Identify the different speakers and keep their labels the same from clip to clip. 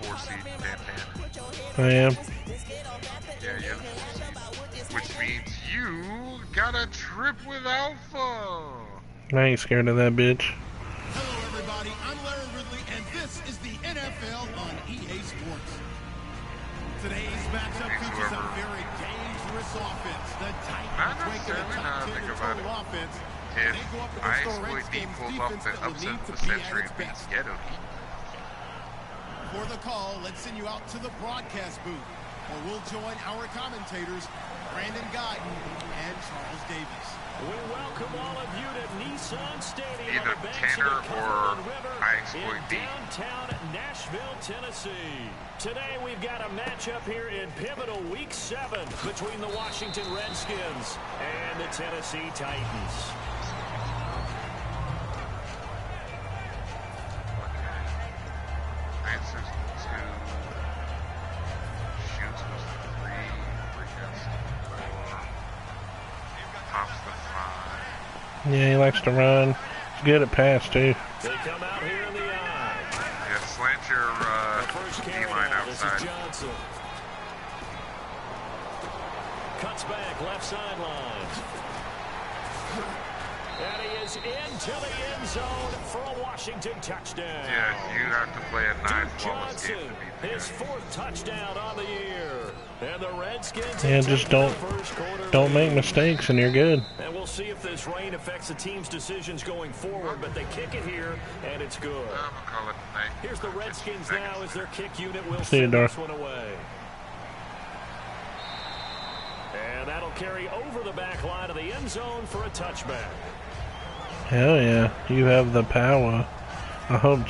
Speaker 1: 4 seed, Dan.
Speaker 2: I am.
Speaker 1: Yeah, you're the 4 seed. Which means you got a trip with Alpha.
Speaker 2: I ain't scared of that bitch.
Speaker 3: Hello, everybody. I'm Larry Ridley, and this is the NFL on EA Sports. Today's matchup features a very dangerous offense. The Titans rank in the top 10 in total offense.
Speaker 1: If I exploit D pulls off the upset of the century and beats Ghetto Heat.
Speaker 3: For the call, let's send you out to the broadcast booth, where we'll join our commentators, Brandon Guyton and Charles Davis.
Speaker 4: We welcome all of you to Nissan Stadium.
Speaker 1: Either Tanner or I exploit D.
Speaker 4: Downtown Nashville, Tennessee. Today we've got a matchup here in pivotal Week 7 between the Washington Redskins and the Tennessee Titans.
Speaker 1: Answers to shoots was 3, breakouts 4, pops the 5.
Speaker 2: Yeah, he likes to run. He's good at pass too.
Speaker 4: They come out here in the eye.
Speaker 1: Yeah, slant your D-line outside.
Speaker 4: Johnson. Cuts back left sideline. And he is into the end zone for a Washington touchdown.
Speaker 1: Yeah, you have to play a nice flawless game
Speaker 4: Johnson,
Speaker 1: to beat the
Speaker 4: his
Speaker 1: guy.
Speaker 4: 4th touchdown on the year. And the Redskins
Speaker 2: Yeah, just don't make mistakes and you're good.
Speaker 4: And we'll see if this rain affects the team's decisions going forward, but they kick it here, and it's good.
Speaker 1: I'm gonna call it a night.
Speaker 4: Here's the Redskins now as their kick unit will
Speaker 2: See you,
Speaker 4: send
Speaker 2: Darth.
Speaker 4: this one away. And that'll carry over the back line of the end zone for a touchback.
Speaker 2: Hell yeah, you have the power. I hope.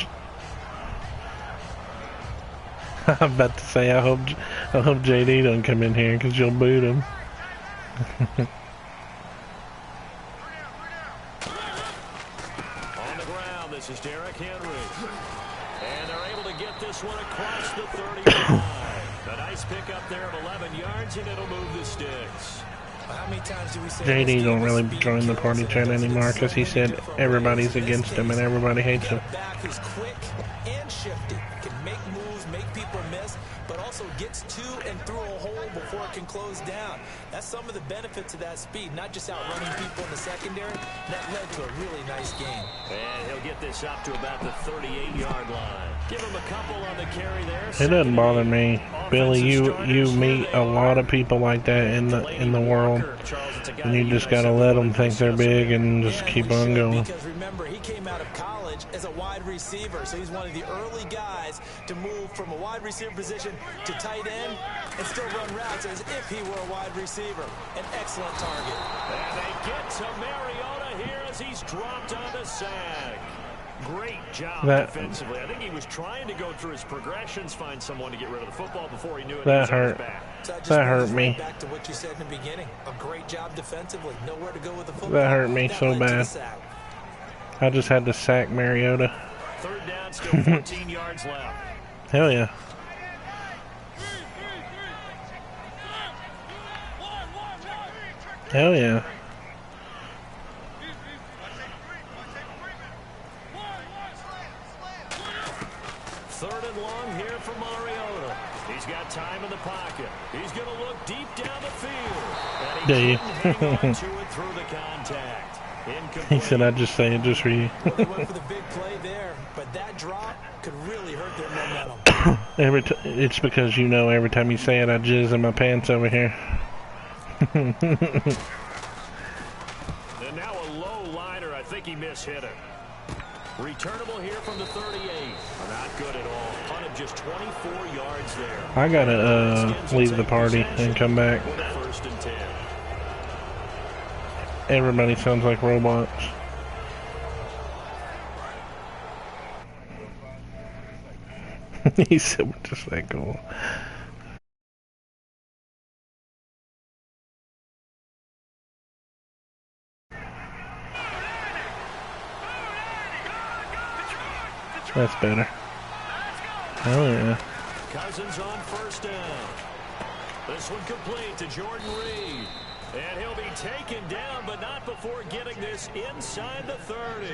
Speaker 2: I'm about to say I hope JD don't come in here because you'll boot him.
Speaker 4: On the ground, this is Derrick Henry. And they're able to get this one across the 35. A nice pickup there of 11 yards, and it'll move the sticks.
Speaker 5: How many times do we say
Speaker 2: JD don't really join the party chat anymore because he said everybody's against him and everybody hates him.
Speaker 5: Back who's quick and shifty, can make moves, make people miss, but also gets to and through a hole before it can close down. That's some of the benefits of that speed, not just outrunning people in the secondary. That led to a really nice game.
Speaker 4: And he'll get this up to about the 38-yard line. Give him a couple on the carry there.
Speaker 2: It doesn't bother me, Billy. You meet a lot of people like that in the world, and you just gotta let them think they're big and just keep on going.
Speaker 5: Because remember, he came out of college as a wide receiver, so he's one of the early guys to move from a wide receiver position to tight end and still run routes as if he were a wide receiver. An excellent target.
Speaker 4: And they get to Mariota here as he's dropped on the sack. Great job defensively. I think he was trying to go through his progressions, find someone to get rid of the football before he knew it.
Speaker 2: That hurt. That hurt me.
Speaker 5: Back to what you said in the beginning. A great job defensively. Nowhere to go with the football.
Speaker 2: That hurt me so bad. I just had to sack Mariota.
Speaker 4: 3rd down, still 14 yards left.
Speaker 2: Hell yeah. Hell yeah.
Speaker 4: Third and long here for Mariota. He's got time in the pocket. He's going to look deep down the field. And he couldn't hang on to it through the contact.
Speaker 2: He said I'd just say it just for you.
Speaker 5: Well, they went for the big play there, but that drop could really hurt their momentum.
Speaker 2: It's because you know every time you say it I jizz in my pants over here.
Speaker 4: And now a low liner. I think he mishit it. Returnable here from the 38. Not good at all. Punted just 24 yards there.
Speaker 2: I gotta leave the party and come back.
Speaker 4: With a 1st and 10.
Speaker 2: Everybody sounds like robots. He said we're just that cool. That's better. Oh yeah.
Speaker 4: Cousins on 1st down. This one complete to Jordan Reed. And he'll be taken down, but not before getting this inside the 30.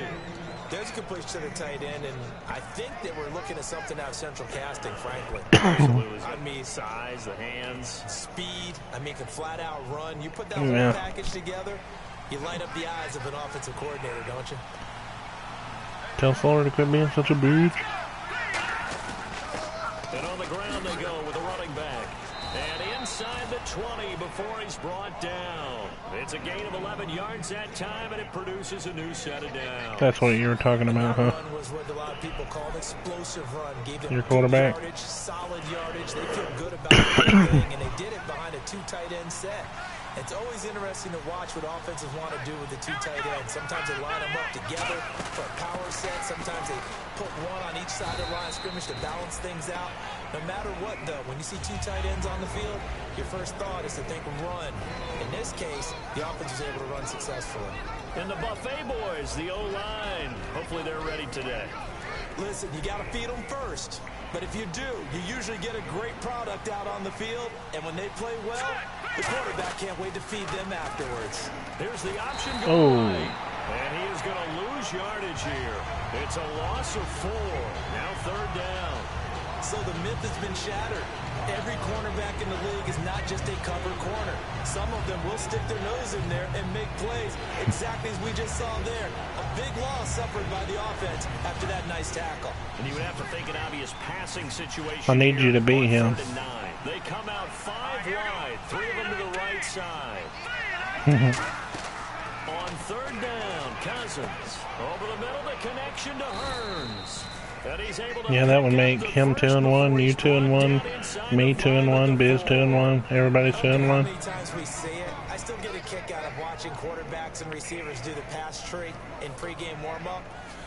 Speaker 5: There's a completion to the tight end, and I think they were looking at something out of central casting, frankly.
Speaker 4: I mean, size, the hands.
Speaker 5: Speed, I mean, can flat out run. You put that whole package together, you light up the eyes of an offensive coordinator, don't you?
Speaker 2: Tell Florida to quit being such a bitch.
Speaker 4: And on the ground they go with the running back. And inside the 20 before he's brought down. It's a gain of 11 yards that time, and it produces a new set of downs.
Speaker 2: That's what you were talking about, huh?
Speaker 5: Run was what a lot of people call an explosive run. Gave them
Speaker 2: your quarterback.
Speaker 5: Yardage, solid yardage. They feel good about everything, and they did it behind a 2 tight end set. It's always interesting to watch what offenses want to do with the 2 tight ends. Sometimes they line them up together for a power set. Sometimes they put one on each side of the line of scrimmage to balance things out. No matter what, though, when you see 2 tight ends on the field, your first thought is to think run. In this case, the offense was able to run successfully.
Speaker 4: And the Buffet boys, the O-line, hopefully they're ready today.
Speaker 5: Listen, you got to feed them first. But if you do, you usually get a great product out on the field. And when they play well, the quarterback can't wait to feed them afterwards.
Speaker 4: Here's the option going right. And he is going to lose yardage here. It's a loss of 4. Now 3rd down.
Speaker 5: So the myth has been shattered. Every cornerback in the league is not just a cover corner. Some of them will stick their nose in there and make plays, exactly as we just saw there. A big loss suffered by the offense after that nice tackle.
Speaker 4: And you would have to think an obvious passing situation.
Speaker 2: I need you to beat him.
Speaker 4: They come out 5 wide, 3 of them to the right side. On 3rd down, Cousins. Over the middle, the connection to Hearns.
Speaker 2: Yeah, that would make him 2-1, you 2-1, me 2-1, Biz 2-1, everybody 2-1.
Speaker 5: How many times we see it? I still get a kick out of watching quarterbacks and receivers do the pass tree in pregame warm-up.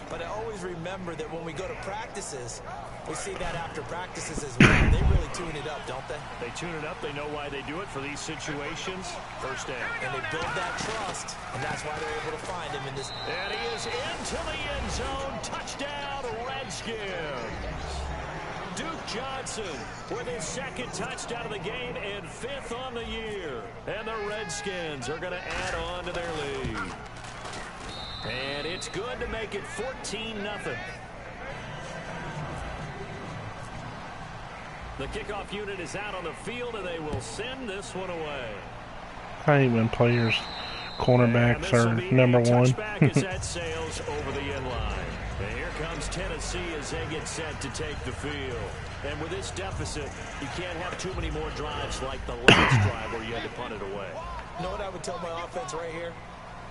Speaker 5: But I always remember that when we go to practices, we see that after practices as well. They really tune it up, don't they?
Speaker 4: They tune it up. They know why they do it for these situations. 1st down.
Speaker 5: And they build that trust, and that's why they're able to find him in this.
Speaker 4: And he is into the end zone. Touchdown, Redskins. Duke Johnson with his 2nd touchdown of the game and 5th on the year. And the Redskins are going to add on to their lead. And it's good to make it 14-0. The kickoff unit is out on the field, and they will send this one away.
Speaker 2: I hate when players, cornerbacks are number 1.
Speaker 4: As that sails over the end line. And here comes Tennessee as they get set to take the field. And with this deficit, you can't have too many more drives like the last drive where you had to punt it away.
Speaker 5: You know what I would tell my offense right here?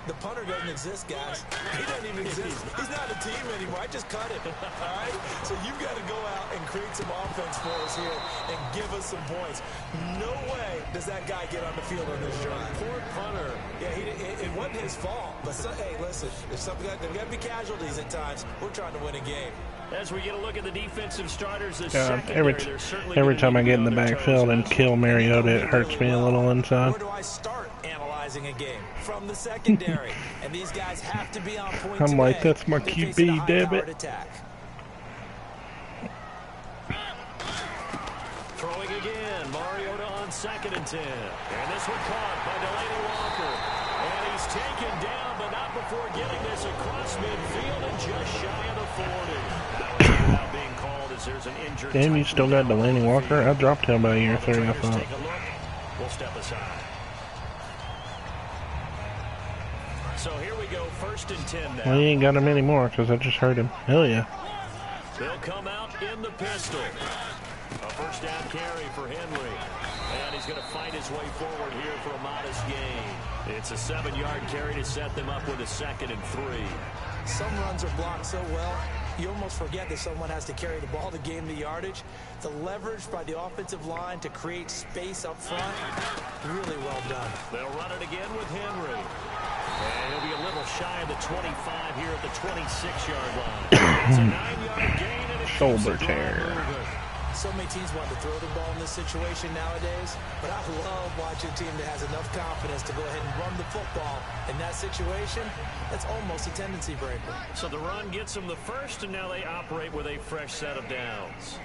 Speaker 5: The punter doesn't exist, guys. He doesn't even exist. He's not a team anymore. I just cut him. All right? So you've got to go out and create some offense for us here and give us some points. No way does that guy get on the field on this drive.
Speaker 4: Poor punter.
Speaker 5: Yeah, it wasn't his fault. But, hey, listen, there's got to be casualties at times. We're trying to win a game.
Speaker 4: As we get a look at the defensive starters,
Speaker 2: every time I get in the backfield and kill Mariota, it hurts me a little inside.
Speaker 5: Where do I start analyzing a game? From the secondary. And these guys have to be on point.
Speaker 2: I'm like, that's my QB, damn it.
Speaker 4: Throwing again, Mariota on 2nd and 10. And this one caught by Delaney Walker. And he's taken down, but not before getting this across midfield and just shy of the 40. Now being called as there's an injured.
Speaker 2: Damn, you still got Delaney Walker? I dropped him by year 3, I thought.
Speaker 4: Take a look. We'll step aside. So here we go, 1st and 10 now.
Speaker 2: Well, he ain't got him anymore because I just heard him. Hell yeah.
Speaker 4: They'll come out in the pistol. A 1st down carry for Henry. And he's going to fight his way forward here for a modest gain. It's a 7-yard carry to set them up with a 2nd and 3.
Speaker 5: Some runs are blocked so well, you almost forget that someone has to carry the ball to gain the yardage. The leverage by the offensive line to create space up front, really well done.
Speaker 4: They'll run it again with Henry. And he'll be a little shy of the 25 here at the 26-yard line. It's a 9-yard gain and a
Speaker 2: shoulder tear.
Speaker 5: So many teams want to throw the ball in this situation nowadays, but I love watching a team that has enough confidence to go ahead and run the football. In that situation, that's almost a tendency breaker.
Speaker 4: So the run gets them the first, and now they operate with a fresh set of downs.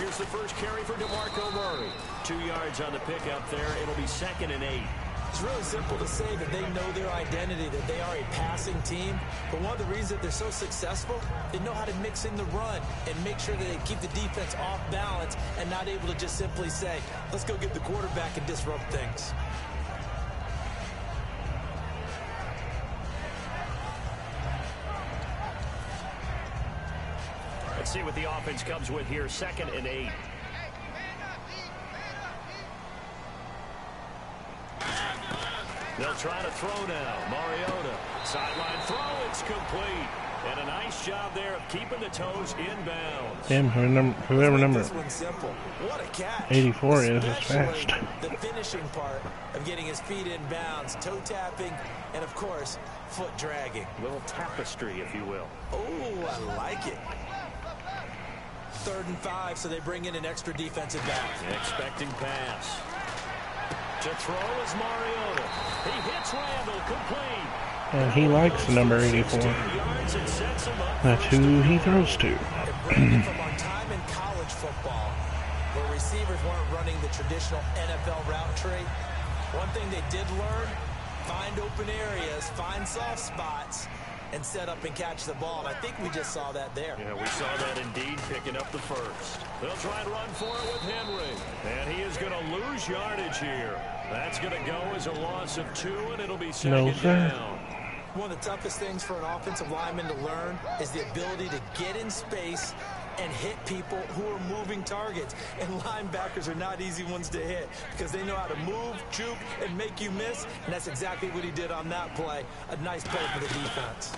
Speaker 4: here's the first carry for DeMarco Murray. 2 yards on the pickup there. It'll be 2nd and 8.
Speaker 5: It's really simple to say that they know their identity, that they are a passing team. But one of the reasons that they're so successful, they know how to mix in the run and make sure that they keep the defense off balance and not able to just simply say, let's go get the quarterback and disrupt things.
Speaker 4: Let's see what the offense comes with here. 2nd and 8. They'll try to throw now. Mariota. Sideline throw. It's complete. And a nice job there of keeping the toes inbounds.
Speaker 2: Damn, whoever number
Speaker 5: What a catch.
Speaker 2: 84 is
Speaker 5: Especially
Speaker 2: fast.
Speaker 5: the finishing part of getting his feet in bounds, toe tapping, and of course, foot dragging.
Speaker 4: A little tapestry, if you will.
Speaker 5: Oh, I like it. 3rd and 5, so they bring in an extra defensive back.
Speaker 4: Expecting pass. To throw is Mariota. He hits Randall, complete.
Speaker 2: And he likes the number 84. That's who he throws to.
Speaker 5: From our time in college football, where receivers weren't running the traditional NFL route tree, one thing they did learn, find open areas, find soft spots, and set up and catch the ball. And I think we just saw that there.
Speaker 4: Yeah, we saw that indeed, picking up the first. They'll try and run for it with Henry. And he is going to lose yardage here. That's going to go as a loss of 2, and it'll be 2nd down.
Speaker 5: One of the toughest things for an offensive lineman to learn is the ability to get in space and hit people who are moving targets. And linebackers are not easy ones to hit because they know how to move, juke, and make you miss. And that's exactly what he did on that play. A nice play for the defense.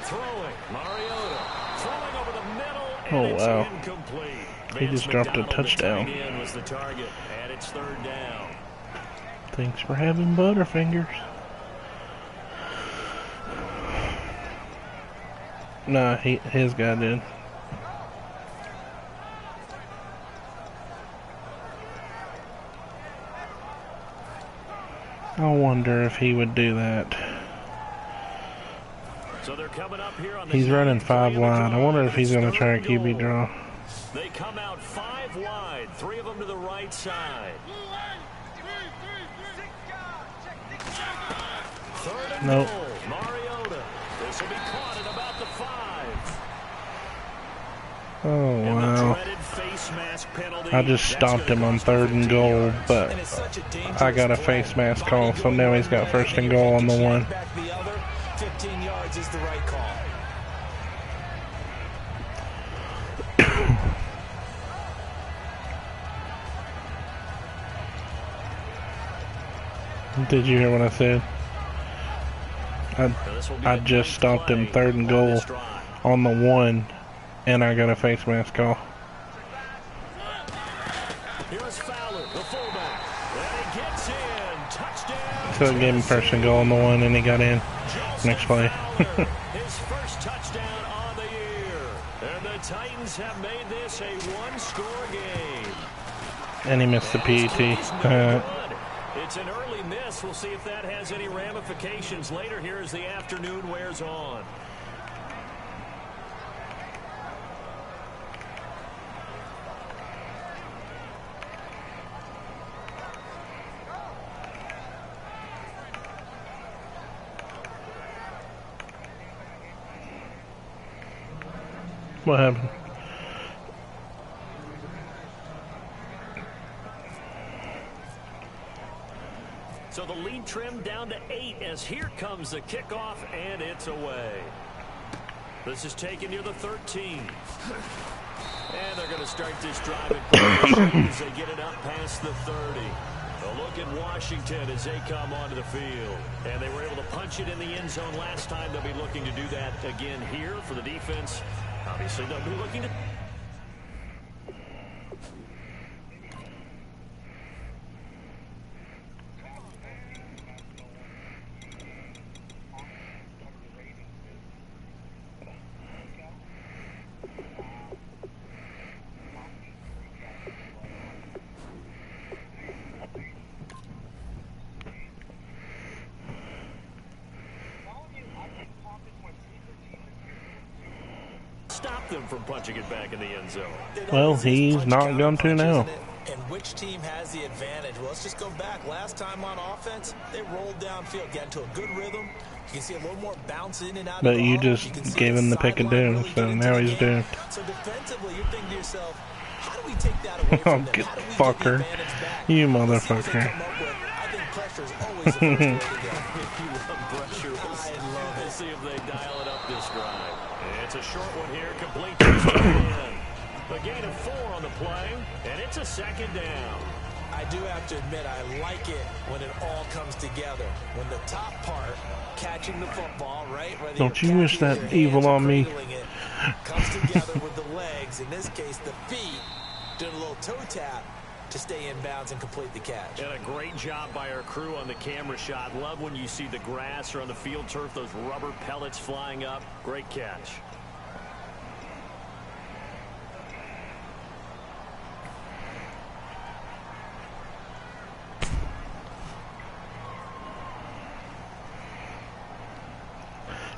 Speaker 4: Throwing, Mariota. Throwing over the middle, and
Speaker 2: Oh, wow.
Speaker 4: it's incomplete.
Speaker 2: He just dropped a touchdown.
Speaker 4: The tight end was the target, and it's 3rd down.
Speaker 2: Thanks for having Butterfingers. Nah, his guy did. I wonder if he would do that.
Speaker 4: So they're coming up here on the
Speaker 2: He's running 5 wide. I wonder if he's going to try a QB draw.
Speaker 4: They come out 5 wide, 3 of them to the right side. 3rd and
Speaker 2: Nope.
Speaker 4: goal. Mariota. This will be caught at about the 5.
Speaker 2: Oh, wow. I just stopped him on 3rd and goal, but I got a face mask call, so now he's got 1st and goal on the 1.
Speaker 5: 15 yards is the right call.
Speaker 2: Did you hear what I said? I just stopped him 3rd and goal on the 1, and I got a face mask call. So I gave him 1st and goal on the 1, and he got in. Next play.
Speaker 4: His first touchdown on the year. And the Titans have made this a 1-score game.
Speaker 2: And he missed the PAT.
Speaker 4: It's an early miss. We'll see if that has any ramifications later here as the afternoon wears on.
Speaker 2: What happened?
Speaker 4: So the lead trimmed down to 8 as here comes the kickoff, and it's away. This is taken near the 13. And they're going to start this drive as they get it up past the 30. A look at Washington as they come onto the field. And they were able to punch it in the end zone last time. They'll be looking to do that again here for the defense. Obviously, they'll be looking to... stop them from punching it back in the end zone.
Speaker 2: Well, he's not going to now.
Speaker 5: And which team has the advantage? Well, let's just go back. Last time on offense, they rolled downfield, got into a good rhythm. You can see a little more bounce in and out.
Speaker 2: But you just gave him the pick of doom, so now he's doomed.
Speaker 5: So defensively, you're thinking to yourself, how do we take that away from them?
Speaker 2: Get
Speaker 5: How do we
Speaker 2: fucker.
Speaker 5: get the advantage back?
Speaker 2: You
Speaker 5: Let's see what they
Speaker 2: motherfucker.
Speaker 5: come up with. I think pressure is always the first way to go.
Speaker 4: If you love pressure, we'll see if they dial it up this drive. It's a short one here, complete to the end. A gain of 4 on the play, and it's a second down.
Speaker 5: I do have to admit, I like it when it all comes together. When the top part, catching the football, right? Whether
Speaker 2: Don't
Speaker 5: you're
Speaker 2: you wish
Speaker 5: catching
Speaker 2: that
Speaker 5: it, your
Speaker 2: evil
Speaker 5: hands, or
Speaker 2: on me.
Speaker 5: cradling it, comes together with the legs, in this case the feet, doing a little toe tap to stay in bounds and complete the catch.
Speaker 4: And a great job by our crew on the camera shot. Love when you see the grass or on the field turf, those rubber pellets flying up. Great catch.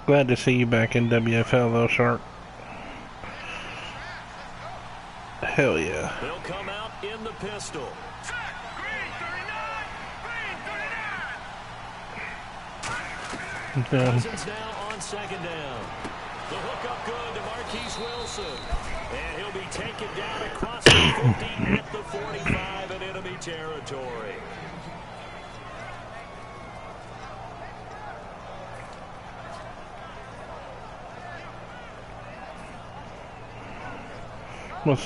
Speaker 2: Glad to see you back in WFL though, Shark. Hell yeah.
Speaker 4: They'll come out in the pistol. Cousins now on second down. The hook up good to Marquise Wilson. And he'll be taken down across the 50 at the 45 in enemy territory.
Speaker 2: What's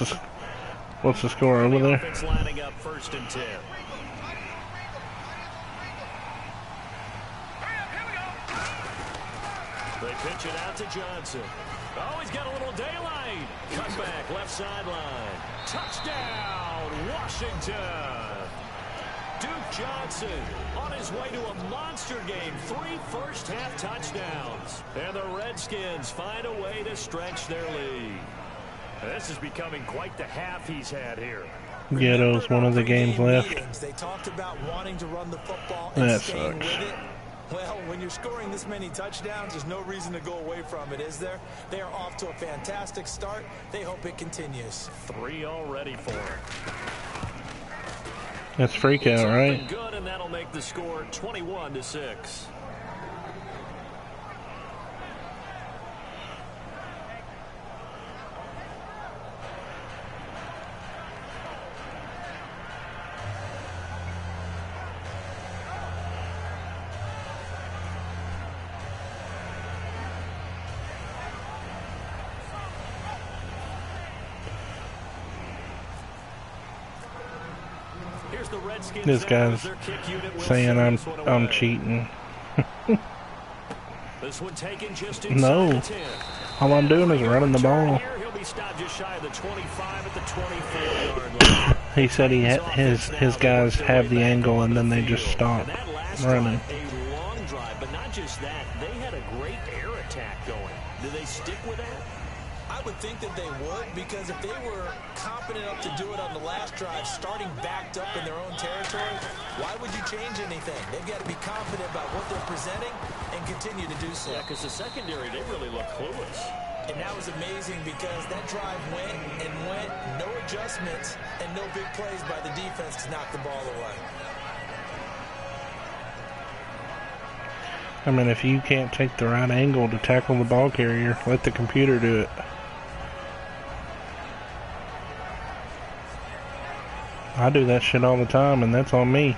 Speaker 2: the score over there?
Speaker 4: Offense lining up 1st and 10. They pitch it out to Johnson. Oh, he's got a little daylight. Cut back, left sideline. Touchdown, Washington. Duke Johnson on his way to a monster game. 3 first-half touchdowns. And the Redskins find a way to stretch their lead. This is becoming quite the half he's had here.
Speaker 2: Ghetto's one of the games left.
Speaker 5: They talked about wanting to run the football and
Speaker 2: That
Speaker 5: staying
Speaker 2: sucks.
Speaker 5: with it. Well, when you're scoring this many touchdowns, there's no reason to go away from it, is there? They are off to a fantastic start. They hope it continues.
Speaker 4: 3 already for him.
Speaker 2: That's freak out, right?
Speaker 4: Good, and that'll make the score 21-6.
Speaker 2: This guy's saying I'm cheating.
Speaker 4: This one taken just
Speaker 2: No. All I'm doing is running the ball.
Speaker 4: He'll be stopped just shy of the 25 at the 24-yard line.
Speaker 2: He said his guys have the angle and then they just stop running.
Speaker 4: A long drive, but not just that. They had a great air attack going. Do they stick with that?
Speaker 5: I would think that they would, because if they were competent enough to do it on the last drive, starting backed up in their own territory, why would you change anything? They've got to be confident about what they're presenting and continue to do so.
Speaker 4: Yeah, because the secondary, they really look clueless.
Speaker 5: And that was amazing because that drive went and went, no adjustments, and no big plays by the defense to knock the ball away.
Speaker 2: I mean, if you can't take the right angle to tackle the ball carrier, let the computer do it. I do that shit all the time, and that's on me.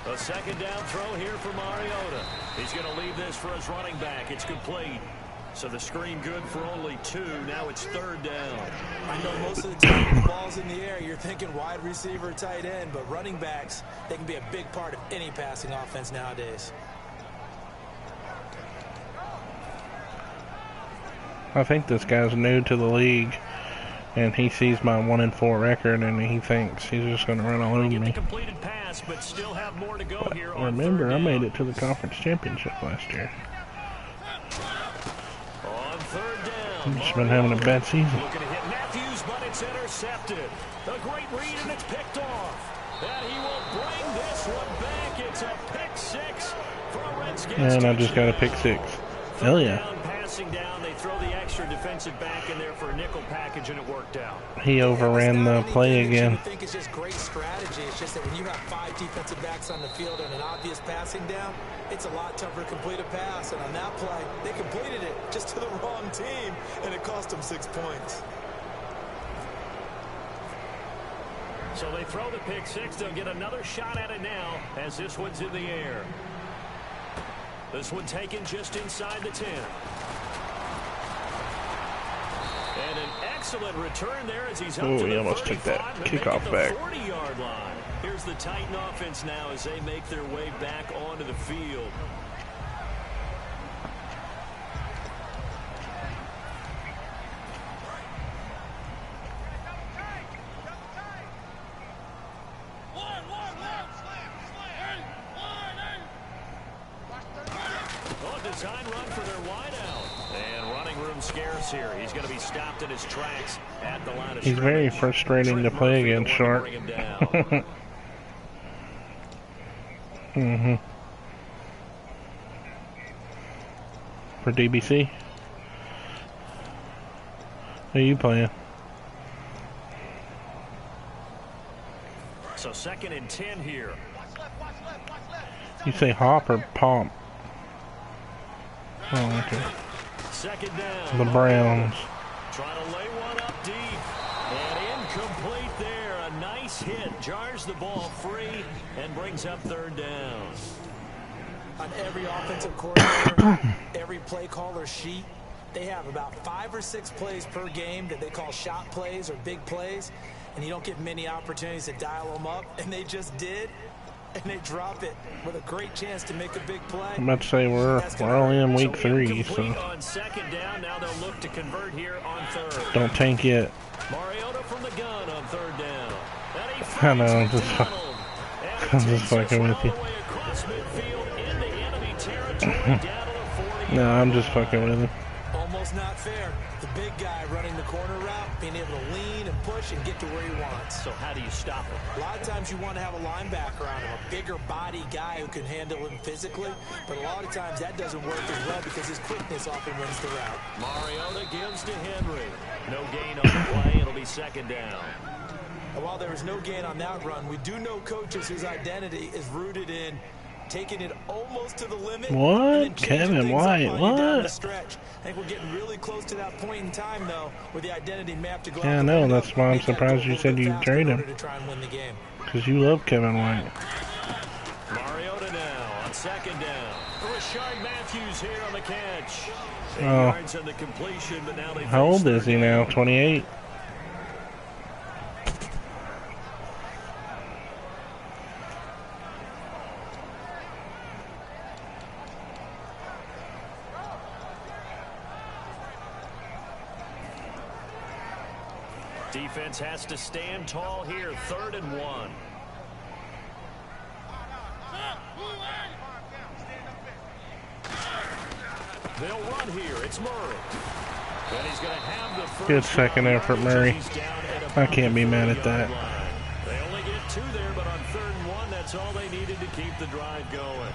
Speaker 4: A second down throw here for Mariota. He's going to leave this for his running back. It's complete. So the screen good for only 2. Now it's 3rd down.
Speaker 5: I know most of the time the ball's in the air, you're thinking wide receiver, tight end, but running backs, they can be a big part of any passing offense nowadays.
Speaker 2: I think this guy's new to the league, and he sees my 1-4 record, and he thinks he's just going to run all over
Speaker 4: Get the
Speaker 2: me.
Speaker 4: completed pass, but still have more to go
Speaker 2: But
Speaker 4: here on
Speaker 2: remember,
Speaker 4: 3rd
Speaker 2: I made
Speaker 4: down.
Speaker 2: it to the conference championship last year.
Speaker 4: On 3rd down, down.
Speaker 2: He's been having a bad season.
Speaker 4: Looking to hit Matthews, but it's intercepted. A great read, and it's picked off. And he will bring this one back. It's a pick six for a Redskins.
Speaker 2: And I just got a pick six. Hell yeah.
Speaker 4: Down, passing down. They throw the extra defensive back in there for a nickel package, and it worked out.
Speaker 2: He overran the play again.
Speaker 5: I think it's just great strategy. It's just that when you have 5 defensive backs on the field and an obvious passing down, it's a lot tougher to complete a pass. And on that play, they completed it just to the wrong team, and it cost them 6 points.
Speaker 4: So they throw the pick six. They'll get another shot at it now as this one's in the air. This one taken just inside the 10. And an excellent return there as he's up to
Speaker 2: he
Speaker 4: the
Speaker 2: almost took that kickoff back.
Speaker 4: 40-yard line. Here's the Titan offense now as they make their way back onto the field. Design run for their wideout. And running room scarce here. He's going to be stopped in his tracks at the line of
Speaker 2: He's very frustrating to play against, Sharp. For DBC? Who are you playing?
Speaker 4: So 2nd and 10 here.
Speaker 2: You say hop or pomp? Oh, okay.
Speaker 4: 2nd down.
Speaker 2: The Browns.
Speaker 4: Trying to lay one up deep. And incomplete there. A nice hit. Jars the ball free and brings up 3rd down.
Speaker 5: On every offensive coordinator, every play caller sheet, they have about 5 or 6 plays per game that they call shot plays or big plays. And you don't get many opportunities to dial them up. And they just did. And they drop it with a great chance to make a big play.
Speaker 2: I'm about to say we're only in week 3, so
Speaker 4: on 2nd down. Now they'll look to convert here on 3rd.
Speaker 2: don't tank yet.
Speaker 4: Mariota from the gun on 3rd down.
Speaker 2: I know, I'm just fucking with you. No, I'm just fucking with him.
Speaker 5: Almost not fair. The big guy running the corner route, being able to lean and push and get to where he wants.
Speaker 4: So how do you stop him?
Speaker 5: A lot of times you want to have a linebacker on him, a bigger body guy who can handle him physically. But a lot of times that doesn't work as well because his quickness often runs the route.
Speaker 4: Mariota gives to Henry. No gain on the play. It'll be 2nd down.
Speaker 5: And while there is no gain on that run, we do know coaches whose identity is rooted in taking it almost to the limit.
Speaker 2: What? Kevin White, what?
Speaker 5: I think we're getting really close to that point in time, though, where the identity map to go.
Speaker 2: Yeah, I know. That's why I'm surprised you said you'd trade him. Because you love Kevin White.
Speaker 4: Mariota now on 2nd down. Rashard Matthews here on the catch.
Speaker 2: Oh.
Speaker 4: Yards on the completion, but now they
Speaker 2: How old is he now? 28?
Speaker 4: Defense has to stand tall here. 3rd and 1. They'll run here. It's Murray. And he's going to have the first.
Speaker 2: Good second effort, Murray. I can't be mad at that.
Speaker 4: They only get 2 there, but on 3rd and 1, that's all they needed to keep the drive going.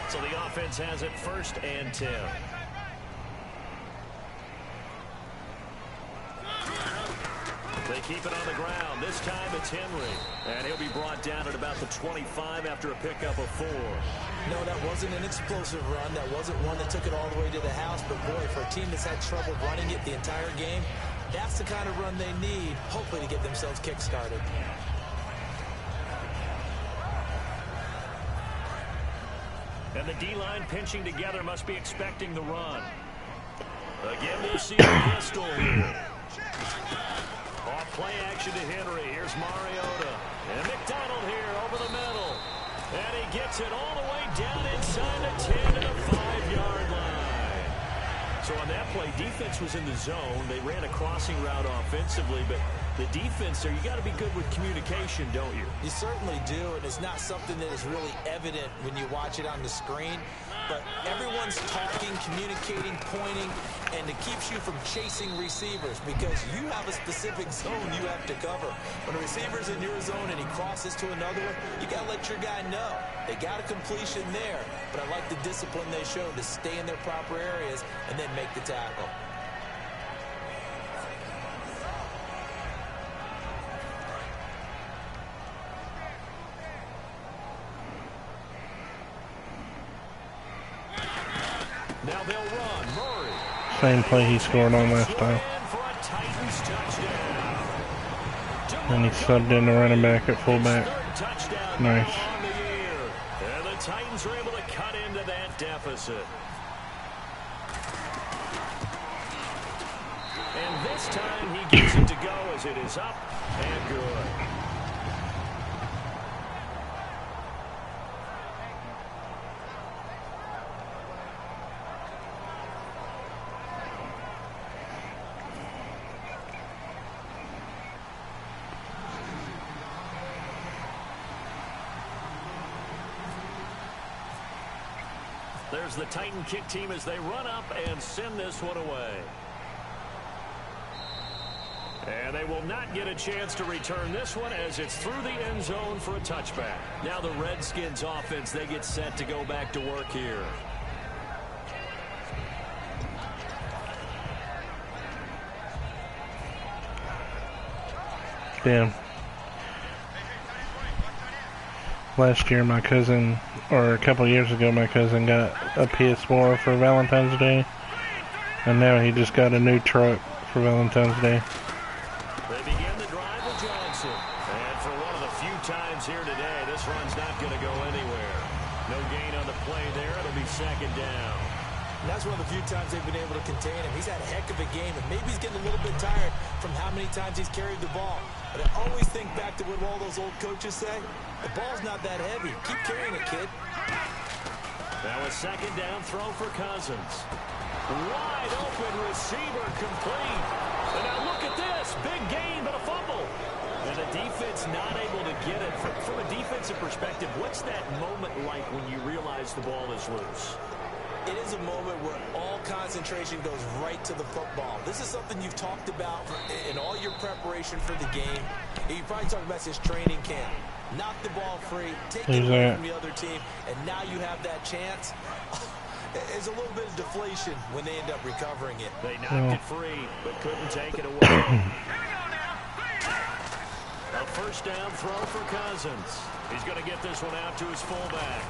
Speaker 4: So the offense has it 1st and 10. They keep it on the ground. This time it's Henry. And he'll be brought down at about the 25 after a pickup of 4.
Speaker 5: No, that wasn't an explosive run. That wasn't one that took it all the way to the house. But, boy, for a team that's had trouble running it the entire game, that's the kind of run they need, hopefully, to get themselves kick-started.
Speaker 4: And the D-line pinching together must be expecting the run. Again, we'll see a pistol here. Off play action to Henry. Here's Mariota. And McDonald here over the middle. And he gets it all the way down inside the 10 to the 5-yard line. So on that play, defense was in the zone. They ran a crossing route offensively, but The defense there, you got to be good with communication, don't you?
Speaker 5: You certainly do, and it's not something that is really evident when you watch it on the screen. But everyone's talking, communicating, pointing, and it keeps you from chasing receivers because you have a specific zone you have to cover. When a receiver's in your zone and he crosses to another one, you got to let your guy know. They got a completion there, but I like the discipline they showed to stay in their proper areas and then make the tackle.
Speaker 4: Now they'll run. Murray.
Speaker 2: Same play he scored on last time. And he subbed in the running back at fullback. Nice.
Speaker 4: And the Titans are able to cut into that deficit. And this time he gets it to go as it is up and good. There's the Titan kick team as they run up and send this one away. And they will not get a chance to return this one as it's through the end zone for a touchback. Now the Redskins offense, they get set to go back to work here.
Speaker 2: Damn. Last year, my cousin, or a couple years ago, my cousin got a PS4 for Valentine's Day. And now he just got a new truck for Valentine's Day.
Speaker 4: They begin the drive with Johnson. And for one of the few times here today, this run's not going to go anywhere. No gain on the play there. It'll be second down.
Speaker 5: And that's one of the few times they've been able to contain him. He's had a heck of a game, and maybe he's getting a little bit tired from how many times he's carried the ball. But I always think back to what all those old coaches say. The ball's not that heavy. Keep carrying it, kid.
Speaker 4: Now a second down throw for Cousins. Wide open receiver complete. And now look at this. Big gain, but a fumble. And the defense not able to get it. From a defensive perspective, what's that moment like when you realize the ball is loose?
Speaker 5: It is a moment where all concentration goes right to the football. This is something you've talked about in all your preparation for the game. You probably talked about since training camp. Knock the ball free, take it away from the other team, and now you have that chance. There's a little bit of deflation when they end up recovering it.
Speaker 4: They knocked it free, but couldn't take it away. A first down throw for Cousins. He's going to get this one out to his fullback.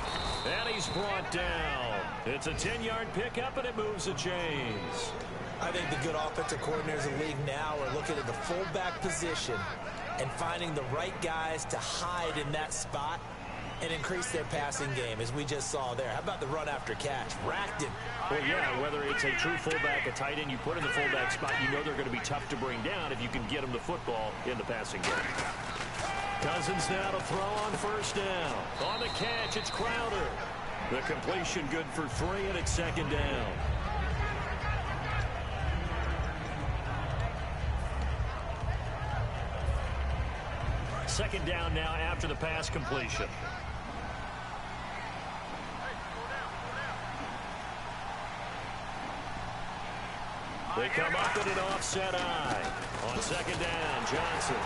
Speaker 4: And he's brought down. It's a 10-yard pickup, and it moves the chains.
Speaker 5: I think the good offensive coordinators in the league now are looking at the fullback position and finding the right guys to hide in that spot and increase their passing game, as we just saw there. How about the run after catch? Racked him.
Speaker 4: Well, yeah, whether it's a true fullback, a tight end, you put in the fullback spot, you know they're going to be tough to bring down if you can get them the football in the passing game. Cousins now to throw on first down. On the catch, it's Crowder. The completion good for 3, and it's second down. Second down now after the pass completion. They come up with an offset eye. On second down, Johnson.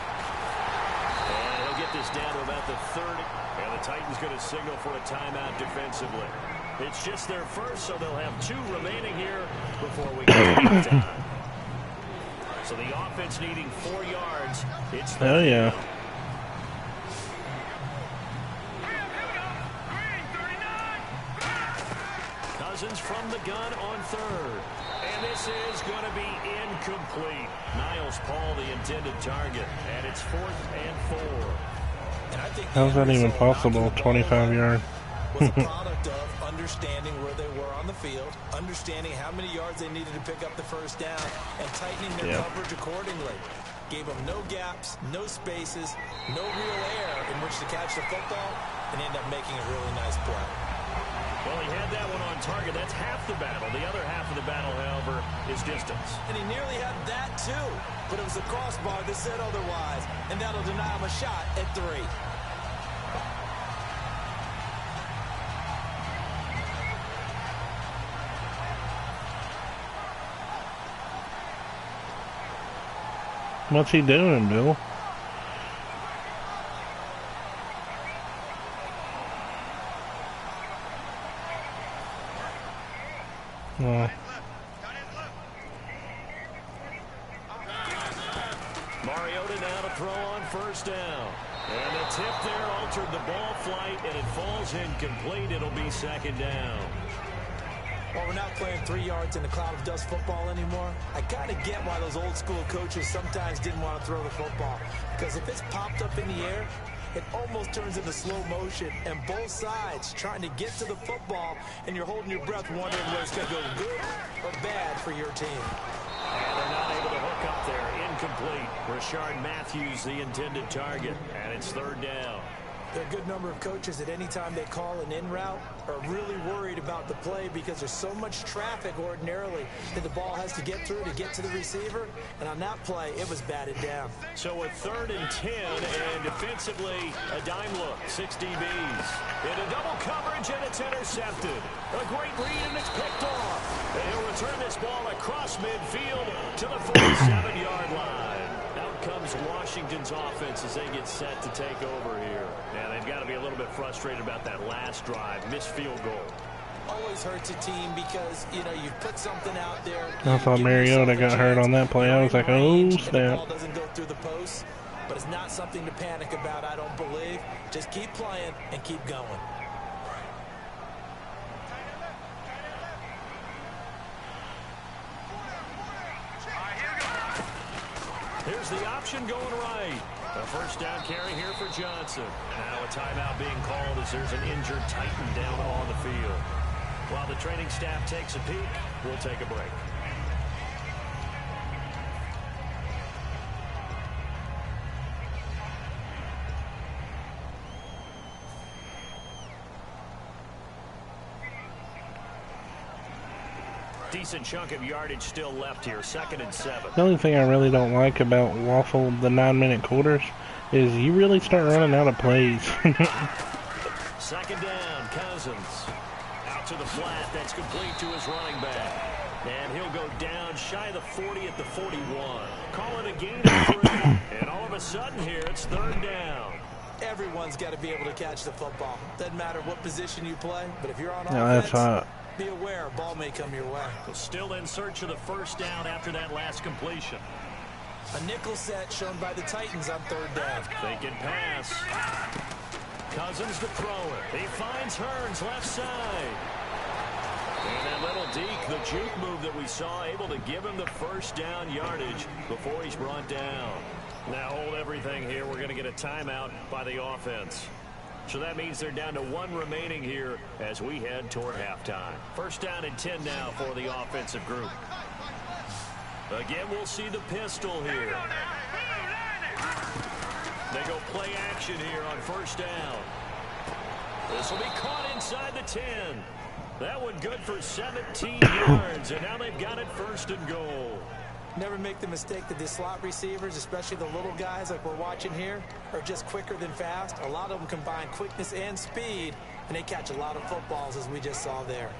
Speaker 4: And he'll get this down to about the 30. And the Titans going to signal for a timeout defensively. It's just their first, so they'll have 2 remaining here before we get to halftime. So the offense needing 4 yards. It's
Speaker 2: oh, yeah.
Speaker 4: Cousins from the gun on third. And this is going to be incomplete. Niles Paul, the intended target. And it's 4th and 4. And I think
Speaker 2: how's that even possible? 25 yards.
Speaker 5: Was a product of understanding where they were on the field, understanding how many yards they needed to pick up the first down, and tightening their coverage accordingly. Gave them no gaps, no spaces, no real air in which to catch the football, and end up making a really nice play.
Speaker 4: Well, he had that one on target. That's half the battle. The other half of the battle, however, is distance.
Speaker 5: And he nearly had that, too. But it was the crossbar that said otherwise. And that'll deny him a shot at 3.
Speaker 2: What's he doing, Bill?
Speaker 4: Mariota now to throw on first down. And the tip there altered the ball flight, and it falls incomplete. It'll be second down.
Speaker 5: Well, we're not playing 3 yards in a cloud of dust football anymore. I kind of get why those old school coaches sometimes didn't want to throw the football. Because if it's popped up in the air, it almost turns into slow motion, and both sides trying to get to the football, and you're holding your breath wondering whether it's going to go good or bad for your team.
Speaker 4: And they're not able to hook up there. Incomplete. Rashard Matthews, the intended target, and it's third down.
Speaker 5: There are a good number of coaches that any time they call an in route are really worried about the play because there's so much traffic ordinarily that the ball has to get through to get to the receiver. And on that play, it was batted down.
Speaker 4: So a 3rd and 10, and defensively, a dime look. 6 DBs. Into double coverage, and it's intercepted. A great read, and it's picked off. And he'll return this ball across midfield to the 47-yard line. Out comes Washington's offense as they get set to take over here. And they've got to be a little bit frustrated about that last drive. Missed field goal.
Speaker 5: Always hurts a team because, you know, you put something out there.
Speaker 2: I thought Mariota got hurt on that play. I was like, oh, snap.
Speaker 5: The ball doesn't go through the post, but it's not something to panic about, I don't believe. Just keep playing and keep going.
Speaker 4: Here's the option going right. A first down carry here for Johnson. Now a timeout being called as there's an injured Titan down on the field. While the training staff takes a peek, we'll take a break. Decent chunk of yardage still left here. 2nd and 7.
Speaker 2: The only thing I really don't like about Waffle, the 9-minute quarters, is you really start running out of plays.
Speaker 4: 2nd down, Cousins. Out to the flat. That's complete to his running back. And he'll go down shy of the 40 at the 41. Call it a gain of 3. And all of a sudden here, it's 3rd down.
Speaker 5: Everyone's got to be able to catch the football. Doesn't matter what position you play, but if you're on
Speaker 2: No, that's
Speaker 5: offense,
Speaker 2: hot.
Speaker 5: be aware, a ball may come your way.
Speaker 4: Still in search of the first down after that last completion.
Speaker 5: A nickel set shown by the Titans on 3rd down.
Speaker 4: Thinking pass. Cousins to throw it. He finds Hearns left side. And that little deke, the juke move that we saw, able to give him the first down yardage before he's brought down. Now hold everything here. We're going to get a timeout by the offense. So that means they're down to 1 remaining here as we head toward halftime. First down and 10 now for the offensive group. Again, we'll see the pistol here. They go play action here on first down. This will be caught inside the 10. That one good for 17 yards, and now they've got it 1st and goal.
Speaker 5: Never make the mistake that the slot receivers, especially the little guys like we're watching here, are just quicker than fast. A lot of them combine quickness and speed, and they catch a lot of footballs, as we just saw there.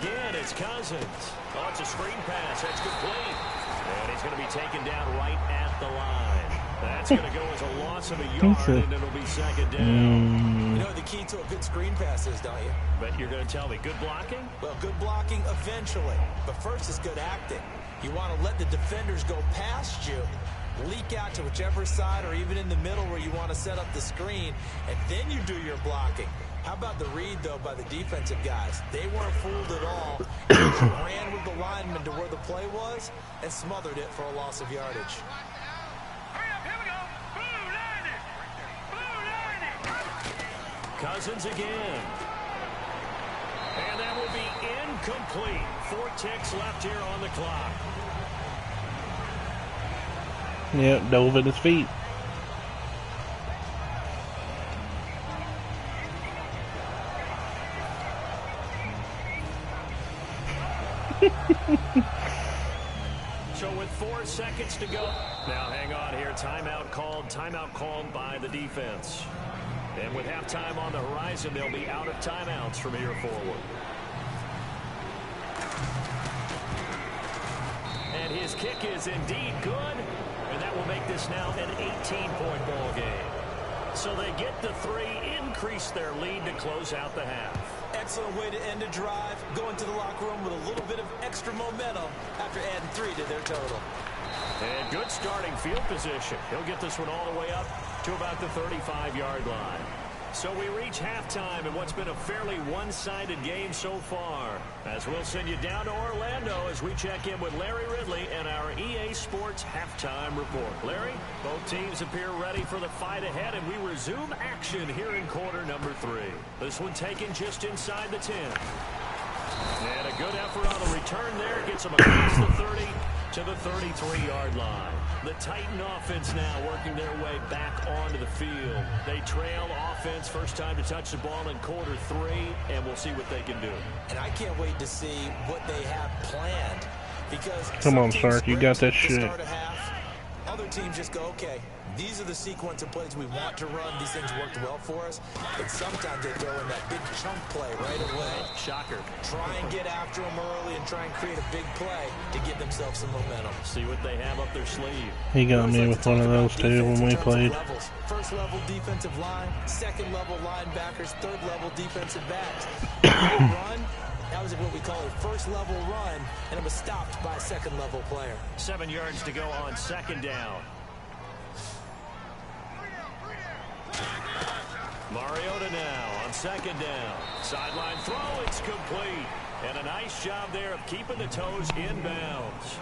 Speaker 4: Again, it's Cousins. Oh, it's a screen pass. That's complete. And he's going to be taken down right at the line. That's going to go as a loss of a yard, and it'll be 2nd down.
Speaker 5: You know the key to a good screen pass is, don't you?
Speaker 4: But you're going to tell me, good blocking?
Speaker 5: Well, good blocking eventually. But first is good acting. You want to let the defenders go past you, leak out to whichever side or even in the middle where you want to set up the screen, and then you do your blocking. How about the read, though, by the defensive guys? They weren't fooled at all. They ran with the lineman to where the play was and smothered it for a loss of yardage.
Speaker 4: Cousins again. And that will be incomplete. 4 ticks left here on the clock.
Speaker 2: Yep, dove at his feet.
Speaker 4: So with 4 seconds to go. Now hang on here. Timeout called by the defense. And with halftime on the horizon, they'll be out of timeouts from here forward. And his kick is indeed good. And that will make this now an 18-point ball game. So they get the 3, increase their lead to close out the half.
Speaker 5: Excellent way to end a drive. Going to the locker room with a little bit of extra momentum after adding 3 to their total.
Speaker 4: And good starting field position. He'll get this one all the way up to about the 35-yard line. So we reach halftime in what's been a fairly one-sided game so far. As we'll send you down to Orlando as we check in with Larry Ridley and our EA Sports halftime report. Larry, both teams appear ready for the fight ahead, and we resume action here in quarter number 3. This one taken just inside the 10. And a good effort on the return there. Gets them across the 30 to the 33-yard line. The Titan offense now working their way back onto the field. They trail offense, first time to touch the ball in quarter 3, and we'll see what they can do.
Speaker 5: And I can't wait to see what they have planned. Because
Speaker 2: come on, Sark, you got that shit.
Speaker 5: Other teams just go, okay, these are the sequence of plays we want to run. These things worked well for us. But sometimes they throw in that big chunk play right away.
Speaker 4: Shocker.
Speaker 5: Try and get after them early and try and create a big play to give themselves some momentum.
Speaker 4: See what they have up their sleeve.
Speaker 2: He got me with one of those too when we played.
Speaker 5: First level defensive line, second level linebackers, third level defensive backs. Run. That was what we call a first-level run, and it was stopped by a second-level player.
Speaker 4: 7 yards to go on second down. Mariota now on second down. Sideline throw, it's complete. And a nice job there of keeping the toes inbounds.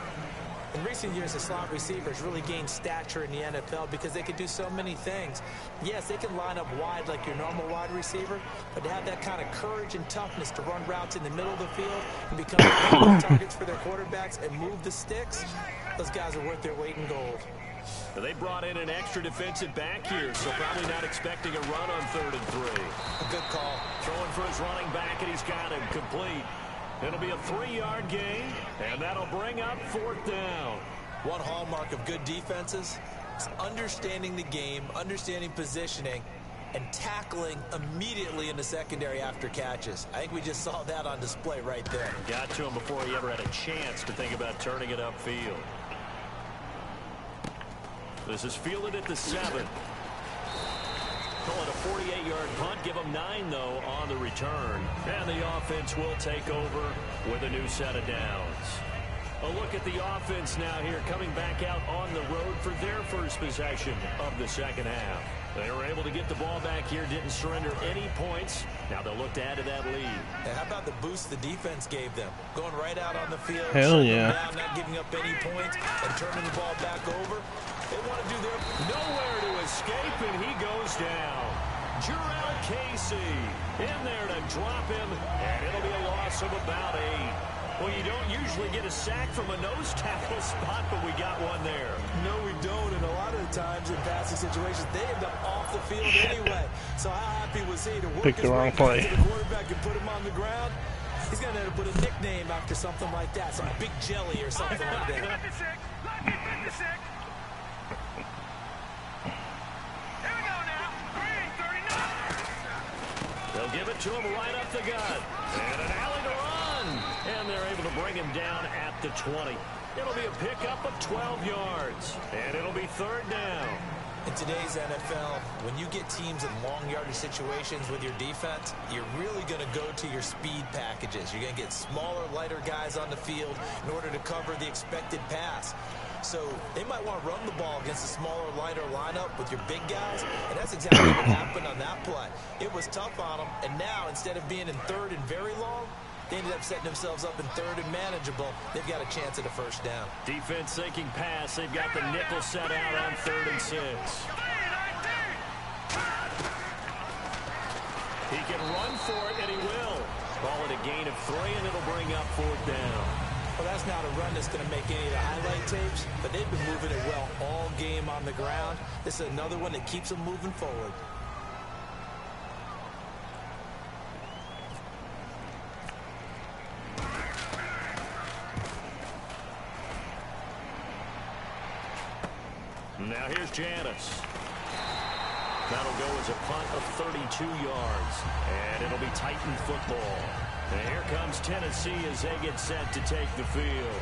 Speaker 5: In recent years, the slot receivers really gained stature in the NFL because they can do so many things. Yes, they can line up wide like your normal wide receiver, but to have that kind of courage and toughness to run routes in the middle of the field and become targets for their quarterbacks and move the sticks, those guys are worth their weight in gold.
Speaker 4: They brought in an extra defensive back here, so probably not expecting a run on 3rd and 3.
Speaker 5: A good call.
Speaker 4: Throwing for his running back, and he's got him complete. It'll be a 3-yard gain, and that'll bring up 4th down.
Speaker 5: One hallmark of good defenses is understanding the game, understanding positioning, and tackling immediately in the secondary after catches. I think we just saw that on display right there.
Speaker 4: Got to him before he ever had a chance to think about turning it upfield. This is fielded at the 7. Call it a 48-yard punt. Give them 9, though, on the return. And the offense will take over with a new set of downs. A look at the offense now here, coming back out on the road for their first possession of the second half. They were able to get the ball back here, didn't surrender any points. Now they'll look to add to that lead.
Speaker 5: And how about the boost the defense gave them? Going right out on the field,
Speaker 2: hell yeah,
Speaker 5: down, not giving up any points, and turning the ball back over. They want to do their nowhere to escape, and he goes down. Jarrell Casey in there to drop him, and it'll be a loss of about 8. Well, you don't usually get a sack from a nose tackle spot, but we got one there. No, we don't, and a lot of the times in passing situations, they end up off the field anyway. So how happy was he to work his way to the quarterback and put him on the ground? He's going to end up with a nickname after something like that, some big jelly or something like that.
Speaker 4: They'll give it to him right up the gut. And an alley to run. And they're able to bring him down at the 20. It'll be a pickup of 12 yards. And it'll be 3rd down.
Speaker 5: In today's NFL, when you get teams in long yardage situations with your defense, you're really going to go to your speed packages. You're going to get smaller, lighter guys on the field in order to cover the expected pass. So they might want to run the ball against a smaller, lighter lineup with your big guys, and that's exactly what happened on that play. It was tough on them, and now instead of being in 3rd and very long, they ended up setting themselves up in 3rd and manageable. They've got a chance at a 1st down.
Speaker 4: Defense thinking pass. They've got the nickel set out on 3rd and 6. He can run for it, and he will. Call it a gain of 3, and it'll bring up 4th down.
Speaker 5: Well, that's not a run that's going to make any of the highlight tapes, but they've been moving it well all game on the ground. This is another one that keeps them moving forward.
Speaker 4: Now here's Janice. That'll go as a punt of 32 yards, and it'll be Titan football. And here comes Tennessee as they get set to take the field.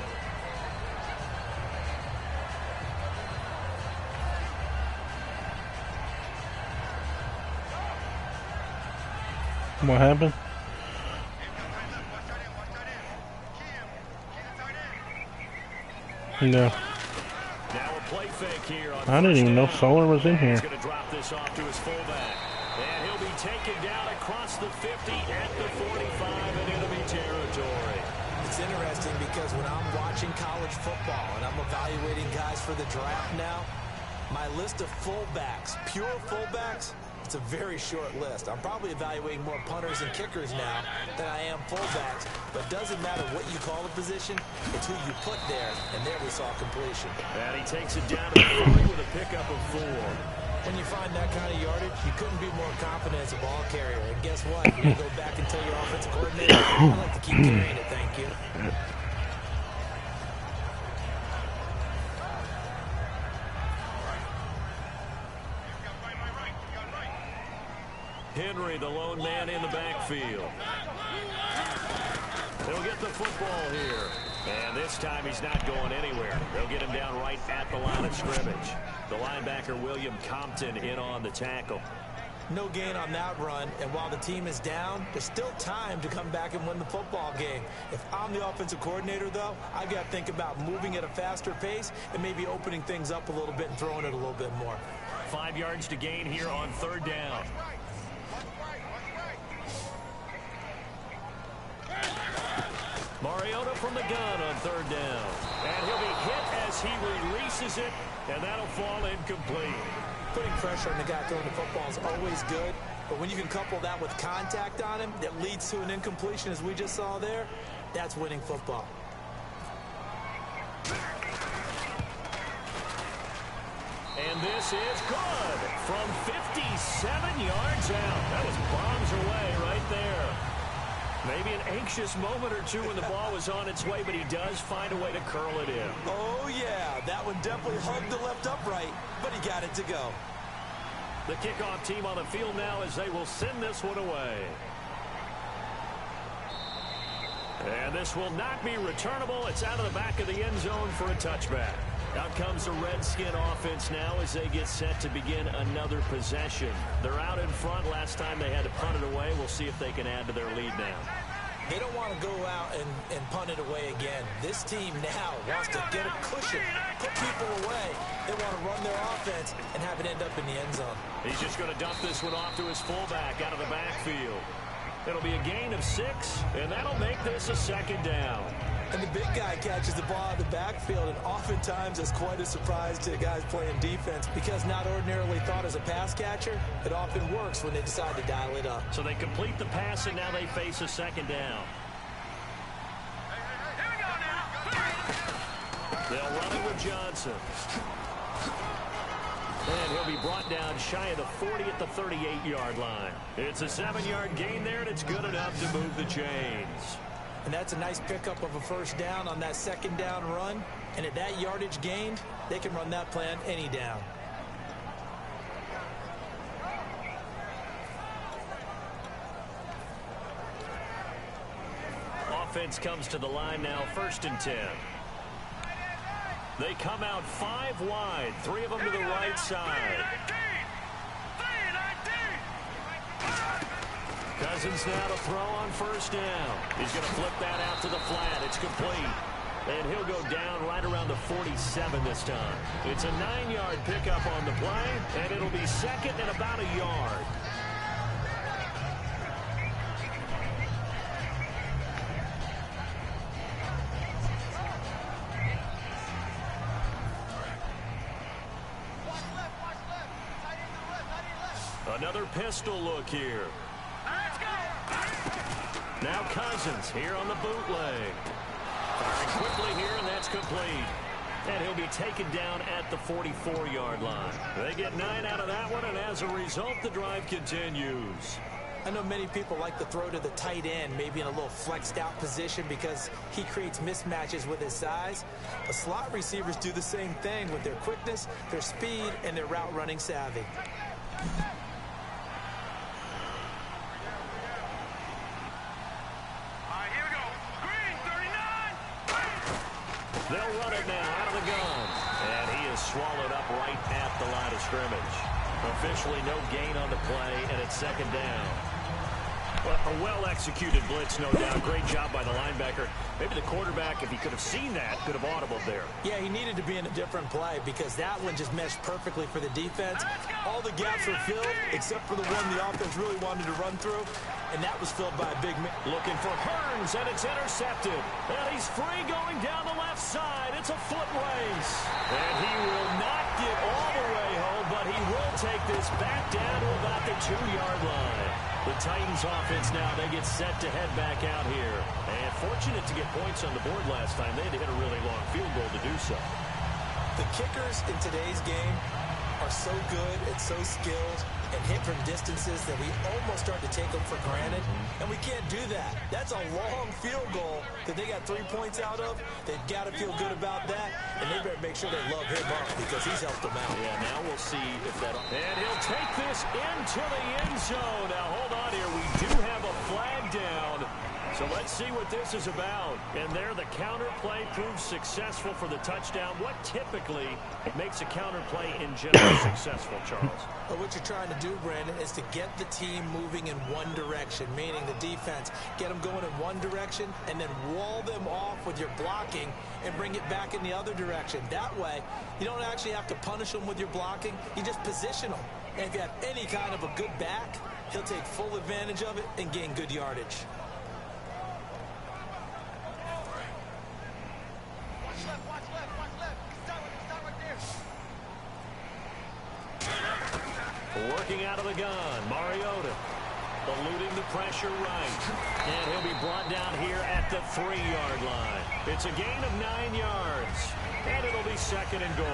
Speaker 2: What happened? No.
Speaker 4: Now a play fake here on
Speaker 2: I didn't even know Solar was in here.
Speaker 4: He's going to drop this off to his fullback. And he'll be taken down across the 50 at the 45 in enemy territory.
Speaker 5: It's interesting because when I'm watching college football and I'm evaluating guys for the draft now, my list of fullbacks, pure fullbacks, it's a very short list. I'm probably evaluating more punters and kickers now than I am fullbacks, but it doesn't matter what you call a position, it's who you put there, and there we saw completion.
Speaker 4: And he takes it down to the 40 with a pickup of 4.
Speaker 5: When you find that kind of yardage, you couldn't be more confident as a ball carrier. And guess what? When you go back and tell your offensive coordinator, I like to keep carrying it, thank you.
Speaker 4: Henry, the lone man in the backfield. They'll get the football here. And this time he's not going anywhere. They'll get him down right at the line of scrimmage. The linebacker, William Compton, in on the tackle.
Speaker 5: No gain on that run, and while the team is down, there's still time to come back and win the football game. If I'm the offensive coordinator, though, I've got to think about moving at a faster pace and maybe opening things up a little bit and throwing it a little bit more.
Speaker 4: 5 yards to gain here on 3rd down. Mariota from the gun on 3rd down. And he'll be hit as he releases it, and that'll fall incomplete.
Speaker 5: Putting pressure on the guy throwing the football is always good, but when you can couple that with contact on him that leads to an incompletion, as we just saw there, that's winning football.
Speaker 4: And this is good from 57 yards out. That was bombs away right there. Maybe an anxious moment or two when the ball was on its way, but he does find a way to curl it in.
Speaker 5: Oh, yeah. That one definitely hugged the left upright, but he got it to go.
Speaker 4: The kickoff team on the field now as they will send this one away. And this will not be returnable. It's out of the back of the end zone for a touchback. Out comes the Redskin offense now as they get set to begin another possession. They're out in front. Last time they had to punt it away. We'll see if they can add to their lead now.
Speaker 5: They don't want to go out and punt it away again. This team now wants to get a cushion, put people away. They want to run their offense and have it end up in the end zone.
Speaker 4: He's just going to dump this one off to his fullback out of the backfield. It'll be a gain of 6, and that'll make this a 2nd down.
Speaker 5: And the big guy catches the ball out of the backfield, and oftentimes it's quite a surprise to guys playing defense because not ordinarily thought as a pass catcher, it often works when they decide to dial it up.
Speaker 4: So they complete the pass, and now they face a 2nd down. They'll run it with Johnson. And he'll be brought down shy of the 40 at the 38-yard line. It's a 7-yard gain there, and it's good enough to move the chains.
Speaker 5: And that's a nice pickup of a 1st down on that 2nd down run. And at that yardage gained, they can run that plan any down.
Speaker 4: Offense comes to the line now, 1st and 10. They come out 5 wide, 3 of them to the right side. Cousins now to throw on 1st down. He's going to flip that out to the flat. It's complete. And he'll go down right around the 47 this time. It's a 9-yard pickup on the play, and it'll be 2nd and about a yard. Another pistol look here. Now Cousins here on the bootleg. Firing quickly here, and that's complete. And he'll be taken down at the 44-yard line. They get 9 out of that one, and as a result, the drive continues.
Speaker 5: I know many people like to throw to the tight end, maybe in a little flexed out position because he creates mismatches with his size. But slot receivers do the same thing with their quickness, their speed, and their route running savvy.
Speaker 4: They'll run it now out of the gun. And he is swallowed up right at the line of scrimmage. Officially no gain on the play, and it's second down. Well, a well-executed blitz, no doubt. Great job by the linebacker. Maybe the quarterback, if he could have seen that, could have audibled there.
Speaker 5: Yeah, he needed to be in a different play because that one just meshed perfectly for the defense. All the gaps were filled except for the one the offense really wanted to run through, and that was filled by a big man.
Speaker 4: Looking for Hearns, and it's intercepted. And he's free going down the left side. It's a foot race. And he will not get all the way home, but he will take this back down to about the 2-yard line. The Titans offense now, they get set to head back out here. And fortunate to get points on the board last time. They had to hit a really long field goal to do so.
Speaker 5: The kickers in today's game are so good and so skilled and hit from distances that we almost start to take them for granted. And we can't do that. That's a long field goal that they got 3 points out of. They've got to feel good about that. And they better make sure they love him up because he's helped them out.
Speaker 4: Yeah, now we'll see if that... And he'll take this into the end zone. Now, hold on here. We do have a flag down. So let's see what this is about. And there, the counter play proves successful for the touchdown. What typically makes a counter play in general successful, Charles?
Speaker 5: But what you're trying to do, Brandon, is to get the team moving in one direction, meaning the defense, get them going in one direction, and then wall them off with your blocking and bring it back in the other direction. That way, you don't actually have to punish them with your blocking. You just position them. And if you have any kind of a good back, he'll take full advantage of it and gain good yardage.
Speaker 4: Working out of the gun, Mariota eluding the pressure right. And he'll be brought down here at the 3-yard line. It's a gain of 9 yards. And it'll be second and goal.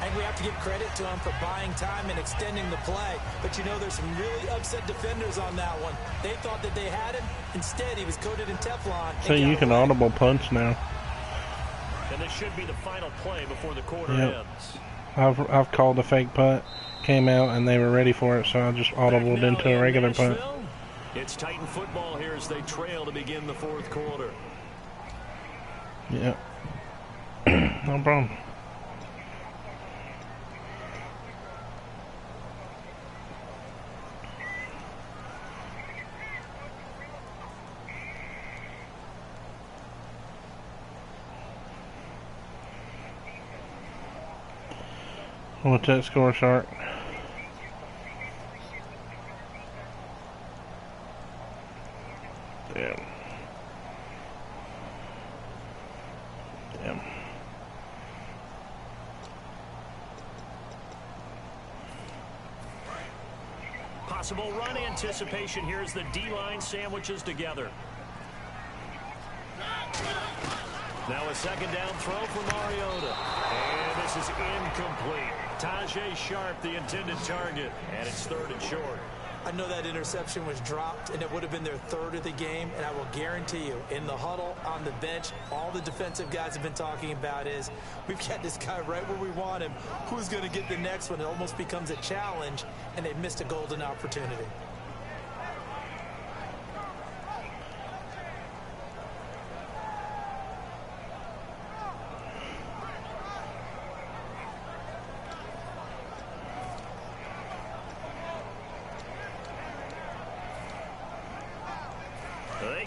Speaker 5: And we have to give credit to him for buying time and extending the play. But you know, there's some really upset defenders on that one. They thought that they had him. Instead, he was coated in Teflon.
Speaker 2: So you can audible punch now.
Speaker 4: And this should be the final play before the quarter ends.
Speaker 2: I've called a fake punt, came out, and they were ready for it, so I just audibled into a regular punt.
Speaker 4: It's Titan football here as they trail to begin the fourth quarter.
Speaker 2: Yeah. No problem. What's that score, Shark? Damn. Damn.
Speaker 4: Possible run anticipation here as the D-line sandwiches together. Now a second down throw for Mariota. And this is incomplete. Tajay Sharp, the intended target, and it's third and short.
Speaker 5: I know that interception was dropped, and it would have been their third of the game, and I will guarantee you, in the huddle, on the bench, all the defensive guys have been talking about is, we've got this guy right where we want him. Who's going to get the next one? It almost becomes a challenge, and they've missed a golden opportunity.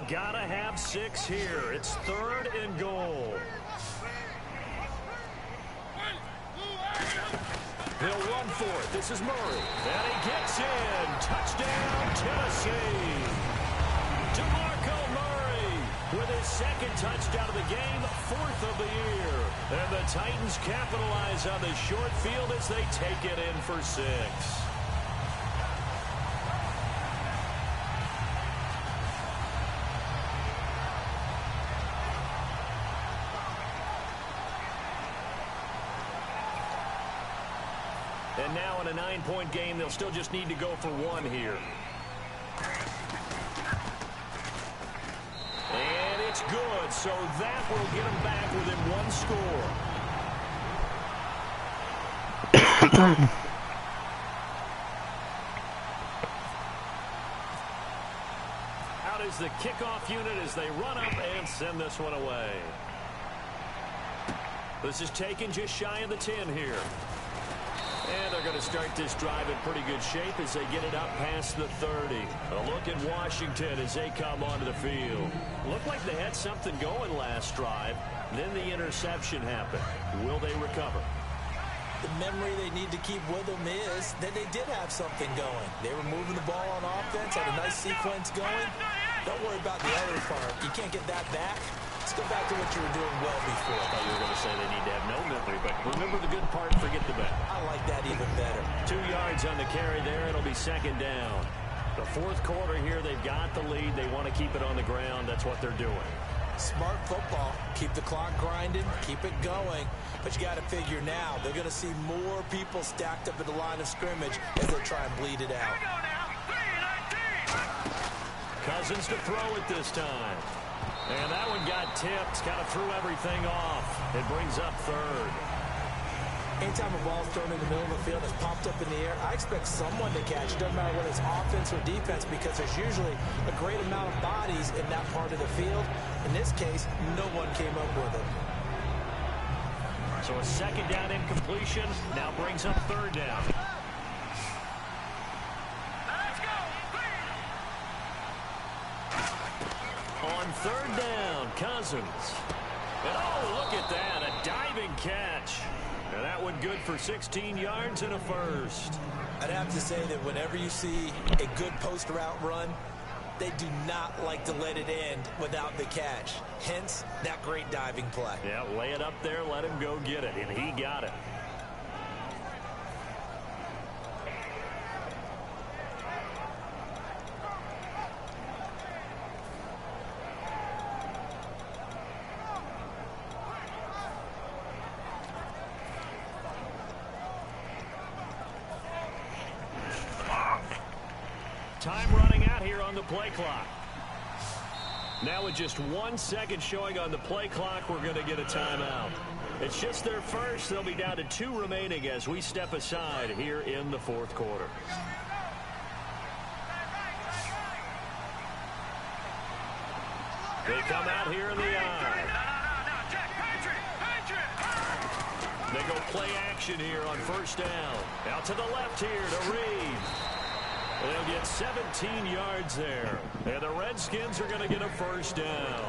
Speaker 4: Gotta have 6 here. It's third and goal. He'll run for it. This is Murray. And he gets in. Touchdown, Tennessee. DeMarco Murray with his second touchdown of the game, 4th of the year. And the Titans capitalize on the short field as they take it in for 6. And now in a 9-point game, they'll still just need to go for one here. And it's good, so that will get them back within one score. Out is the kickoff unit as they run up and send this one away. This is taken just shy of the 10 here. And they're going to start this drive in pretty good shape as they get it up past the 30. A look at Washington as they come onto the field. Looked like they had something going last drive. Then the interception happened. Will they recover?
Speaker 5: The memory they need to keep with them is that they did have something going. They were moving the ball on offense, had a nice sequence going. Don't worry about the other part. You can't get that back. Let's go back to what you were doing well before. I thought you were going to say they need to have no memory, but remember the good part, forget the bad. I like that even better.
Speaker 4: 2 yards on the carry there. It'll be second down. The fourth quarter here, they've got the lead. They want to keep it on the ground. That's what they're doing.
Speaker 5: Smart football. Keep the clock grinding. Keep it going. But you got to figure now, they're going to see more people stacked up at the line of scrimmage as they try and bleed it out.
Speaker 4: Cousins to throw it this time. And that one got tipped. Kind of threw everything off. It brings up third.
Speaker 5: Anytime a ball's thrown in the middle of the field, it's popped up in the air, I expect someone to catch. Doesn't matter whether it's offense or defense, because there's usually a great amount of bodies in that part of the field. In this case, no one came up with it.
Speaker 4: So a second down incompletion now brings up third down. On third down, Cousins. And oh, look at that, a diving catch. And that one good for 16 yards and a first.
Speaker 5: I'd have to say that whenever you see a good post route run, they do not like to let it end without the catch. Hence, that great diving play.
Speaker 4: Yeah, lay it up there, let him go get it, and he got it. Time running out here on the play clock. Now with just 1 second showing on the play clock, we're going to get a timeout. It's just their first. They'll be down to 2 remaining as we step aside here in the fourth quarter. They come out here in the eye. They go play action here on first down. Out to the left here to Reed. They'll get 17 yards there. And the Redskins are going to get a first down.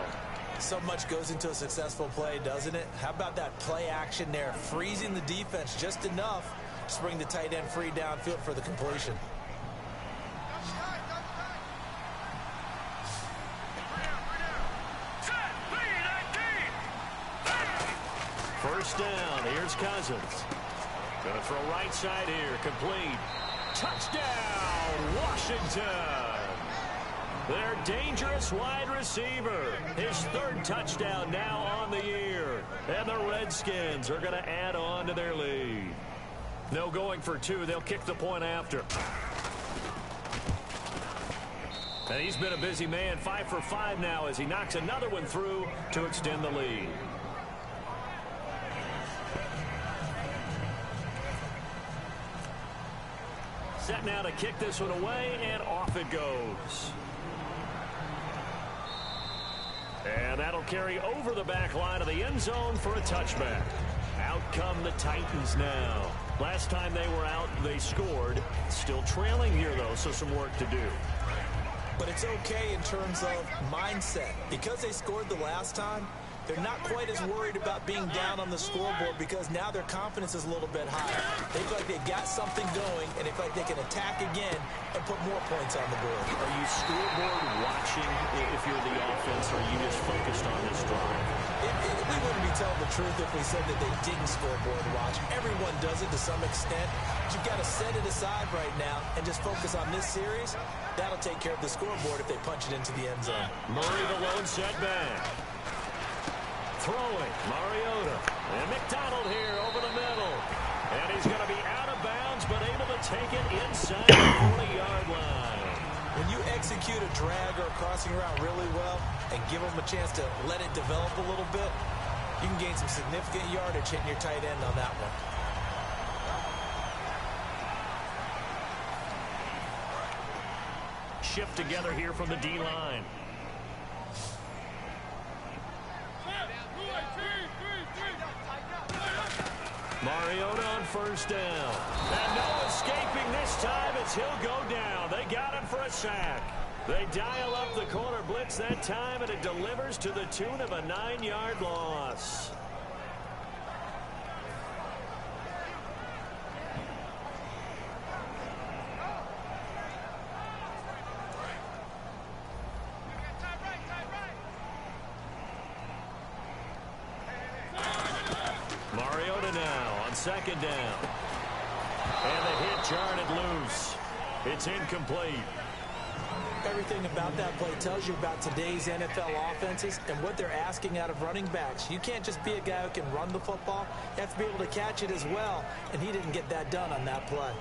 Speaker 5: So much goes into a successful play, doesn't it? How about that play action there? Freezing the defense just enough to bring the tight end free downfield for the completion.
Speaker 4: First down. Here's Cousins. Going to throw right side here. Complete. Touchdown, Washington. Their dangerous wide receiver. His third touchdown now on the year. And the Redskins are going to add on to their lead. No going for 2. They'll kick the point after. And he's been a busy man. 5 for 5 now as he knocks another one through to extend the lead. Set now to kick this one away, and off it goes. And that'll carry over the back line of the end zone for a touchback. Out come the Titans now. Last time they were out, they scored. Still trailing here, though, so some work to do.
Speaker 5: But it's okay in terms of mindset. Because they scored the last time, they're not quite as worried about being down on the scoreboard because now their confidence is a little bit higher. They feel like they've got something going, and they feel like they can attack again and put more points on the board.
Speaker 4: Are you scoreboard watching if you're the offense, or are you just focused on this drive?
Speaker 5: We wouldn't be telling the truth if we said that they didn't scoreboard watch. Everyone does it to some extent. But you've got to set it aside right now and just focus on this series. That'll take care of the scoreboard if they punch it into the end zone.
Speaker 4: Murray the lone setback. Throwing, Mariota. And McDonald here over the middle. And he's going to be out of bounds
Speaker 5: bouncing around really well and give him a chance to let it develop a little bit, you can gain some significant yardage hitting your tight end on that one.
Speaker 4: Shift together here from the D-line. Mariota on first down. And no escaping this time as he'll go down. They got him for a sack. They dial up the corner blitz that time, and it delivers to the tune of a 9-yard loss. Mariota now on second down. And the hit jarred loose. It's incomplete.
Speaker 5: Everything about that play tells you about today's NFL offenses and what they're asking out of running backs. You can't just be a guy who can run the football. You have to be able to catch it as well, and he didn't get that done on that play.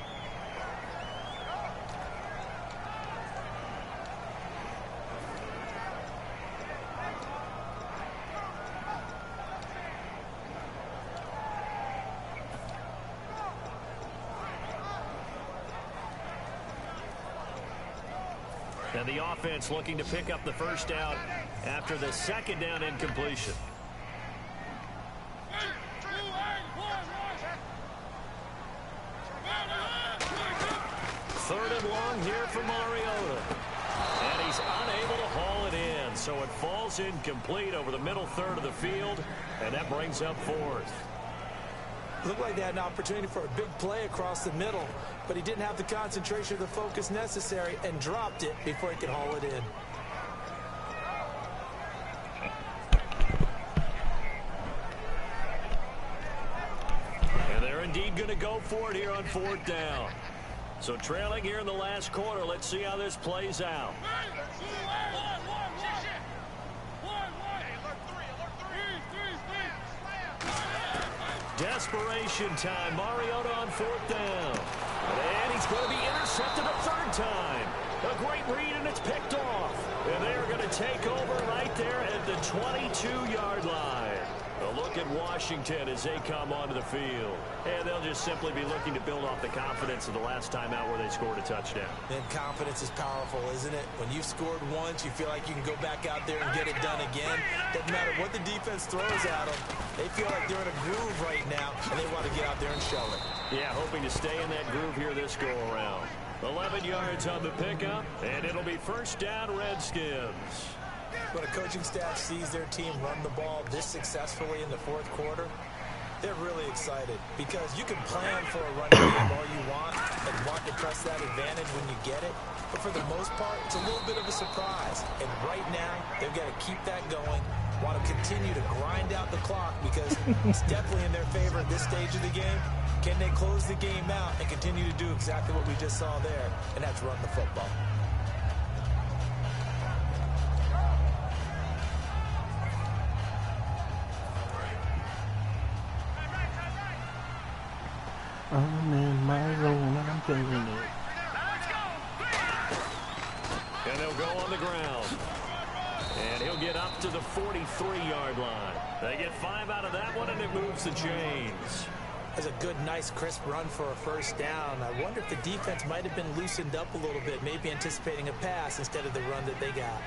Speaker 4: And the offense looking to pick up the first down after the second down incompletion. Third and long here for Mariota. And he's unable to haul it in, so it falls incomplete over the middle third of the field, and that brings up fourth.
Speaker 5: Looked like they had an opportunity for a big play across the middle, but he didn't have the concentration or the focus necessary and dropped it before he could haul it in.
Speaker 4: And they're indeed going to go for it here on fourth down. So trailing here in the last quarter, let's see how this plays out. Desperation time. Mariota on fourth down. And he's going to be intercepted a third time. A great read, and it's picked off. And they are going to take over right there at the 22-yard line. A look at Washington as they come onto the field. And they'll just simply be looking to build off the confidence of the last time out where they scored a touchdown.
Speaker 5: And confidence is powerful, isn't it? When you've scored once, you feel like you can go back out there and get it done again. Doesn't matter what the defense throws at them. They feel like they're in a groove right now, and they want to get out there and show it.
Speaker 4: Yeah, hoping to stay in that groove here this go-around. 11 yards on the pickup, and it'll be first down Redskins.
Speaker 5: When a coaching staff sees their team run the ball this successfully in the fourth quarter, they're really excited because you can plan for a running game all you want and want to press that advantage when you get it. But for the most part, it's a little bit of a surprise. And right now, they've got to keep that going, want to continue to grind out the clock because it's definitely in their favor at this stage of the game. Can they close the game out and continue to do exactly what we just saw there, and that's run the football?
Speaker 2: I'm in my zone, I'm feeling it.
Speaker 4: And they'll go on the ground. And he'll get up to the 43-yard line. They get 5 out of that one, and it moves the chains.
Speaker 5: That's a good, nice, crisp run for a first down. I wonder if the defense might have been loosened up a little bit, maybe anticipating a pass instead of the run that they got.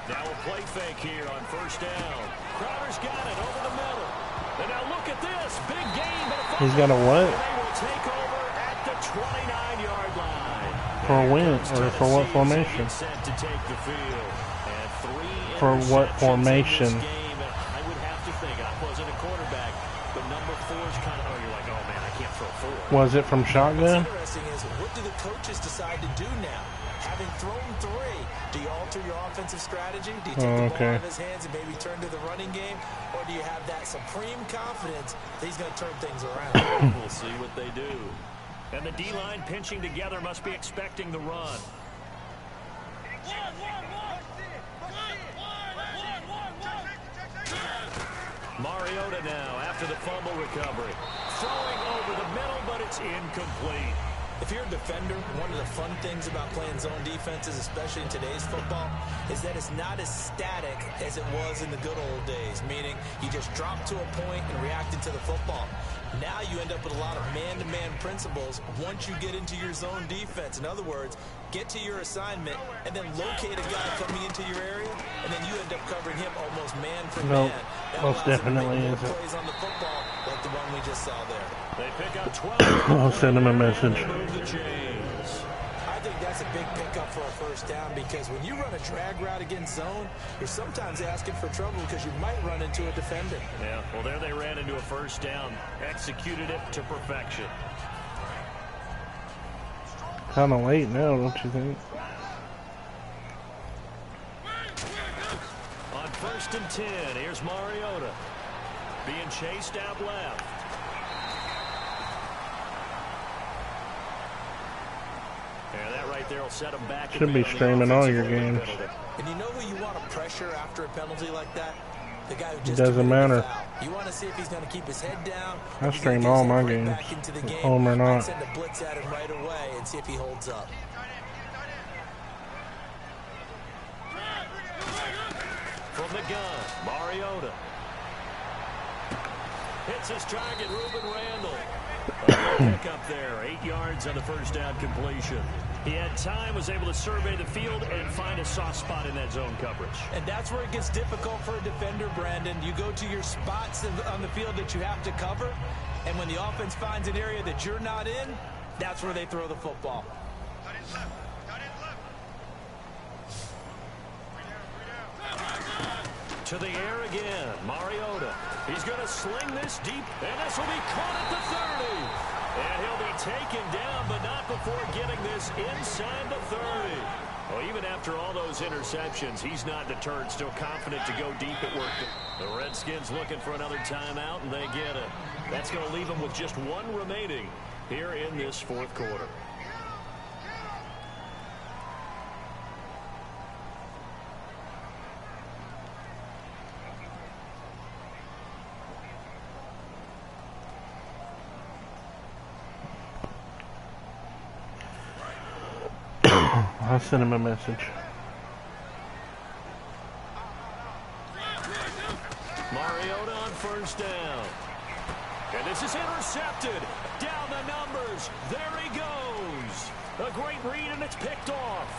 Speaker 4: Now a play fake here on first down. Crowder's got it over the middle. And now look at this. Big game.
Speaker 2: He's got a what?
Speaker 4: And they will take over at the 29-yard line.
Speaker 2: For a win, or for what formation?
Speaker 4: Set to take the field. And 3
Speaker 2: For what formation?
Speaker 4: I would have to think. I wasn't a quarterback, but number 4 is kind of, you're like, oh man, I can't throw 4.
Speaker 2: Was it from shotgun?
Speaker 5: What's interesting is, what do the coaches decide to do now? Having thrown 3, do you alter your offensive strategy? Do you take the ball out of his hands and maybe turn to the running game? Or do you have that supreme confidence that he's going to turn things around?
Speaker 4: We'll see what they do. And the D-line pinching together must be expecting the run. Mariota now after the fumble recovery. throwing over the middle, but it's incomplete.
Speaker 5: If you're a defender, one of the fun things about playing zone defenses, especially in today's football, is that it's not as static as it was in the good old days, meaning you just drop to a point and react into the football. Now you end up with a lot of man-to-man principles once you get into your zone defense. In other words, get to your assignment and then locate a guy coming into your area, and then you end up covering him almost man for man. That
Speaker 2: most definitely
Speaker 5: is
Speaker 2: isn't.
Speaker 5: plays on the football like the one we just saw there.
Speaker 4: They pick up 12.
Speaker 2: I'll send him a message.
Speaker 5: I think that's a big pickup for a first down, because when you run a drag route against zone, you're sometimes asking for trouble because you might run into a defender.
Speaker 4: Yeah, well, there they ran into a first down. Executed it to perfection.
Speaker 2: Kind of late now, don't you think?
Speaker 4: On 1st and 10, here's Mariota. Being chased out left. Yeah, that right there will set them back.
Speaker 2: Should be streaming all your games.
Speaker 5: And you know who you want to pressure after a penalty like that? The guy who just
Speaker 2: doesn't matter.
Speaker 5: You want to see if he's going to keep his head down.
Speaker 2: I stream all my games, home or not.
Speaker 5: Send a blitz at him right away and see if he holds up.
Speaker 4: From the gun, Mariota. Hits his target, Reuben Randall. Pick up there, 8 yards on the first down completion. He had time, was able to survey the field and find a soft spot in that zone coverage.
Speaker 5: And that's where it gets difficult for a defender, Brandon. You go to your spots on the field that you have to cover, and when the offense finds an area that you're not in, that's where they throw the football.
Speaker 4: To the air again, Mariota. He's going to sling this deep, and this will be caught at the 30. And he'll be taken down, but not before getting this inside the 30. Well, even after all those interceptions, he's not deterred, still confident to go deep at work. The Redskins looking for another timeout, and they get it. That's going to leave them with just one remaining here in this fourth quarter.
Speaker 2: I'll send him a message.
Speaker 4: Mariota on first down. And this is intercepted. Down the numbers. There he goes. A great read, and it's picked off.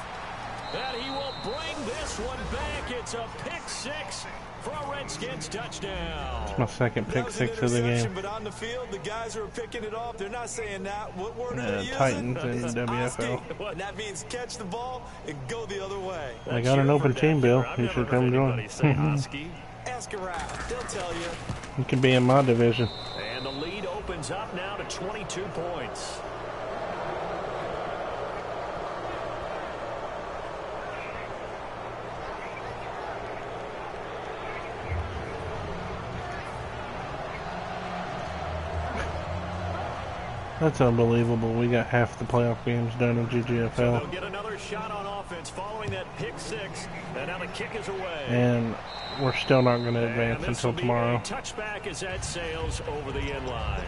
Speaker 4: And he will bring this one back. It's a pick six for a Redskins touchdown.
Speaker 2: It's my second pick six of the game.
Speaker 5: But on the field, the guys who are picking it off, they're not saying that. What word are they using?
Speaker 2: Titans and WFL.
Speaker 5: And that means catch the ball and go the other way.
Speaker 2: I got an open team, Bill. You should come join.
Speaker 5: Ask around. They'll tell you.
Speaker 2: You can be in my division.
Speaker 4: And the lead opens up now to 22 points.
Speaker 2: That's unbelievable. We got half the playoff games done in GGFL.
Speaker 4: So they'll get another shot on offense following that pick six. And now the kick is away.
Speaker 2: And we're still not going to advance until tomorrow.
Speaker 4: Touchback as that sails over the end line.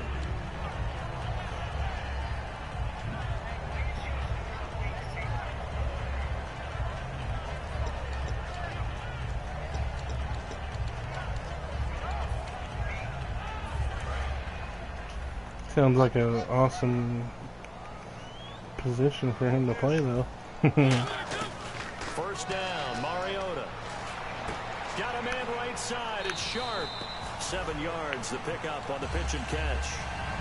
Speaker 2: Sounds like an awesome position for him to play, though.
Speaker 4: First down, Mariota. Got a man right side. It's Sharp. 7 yards, the pickup on the pitch and catch.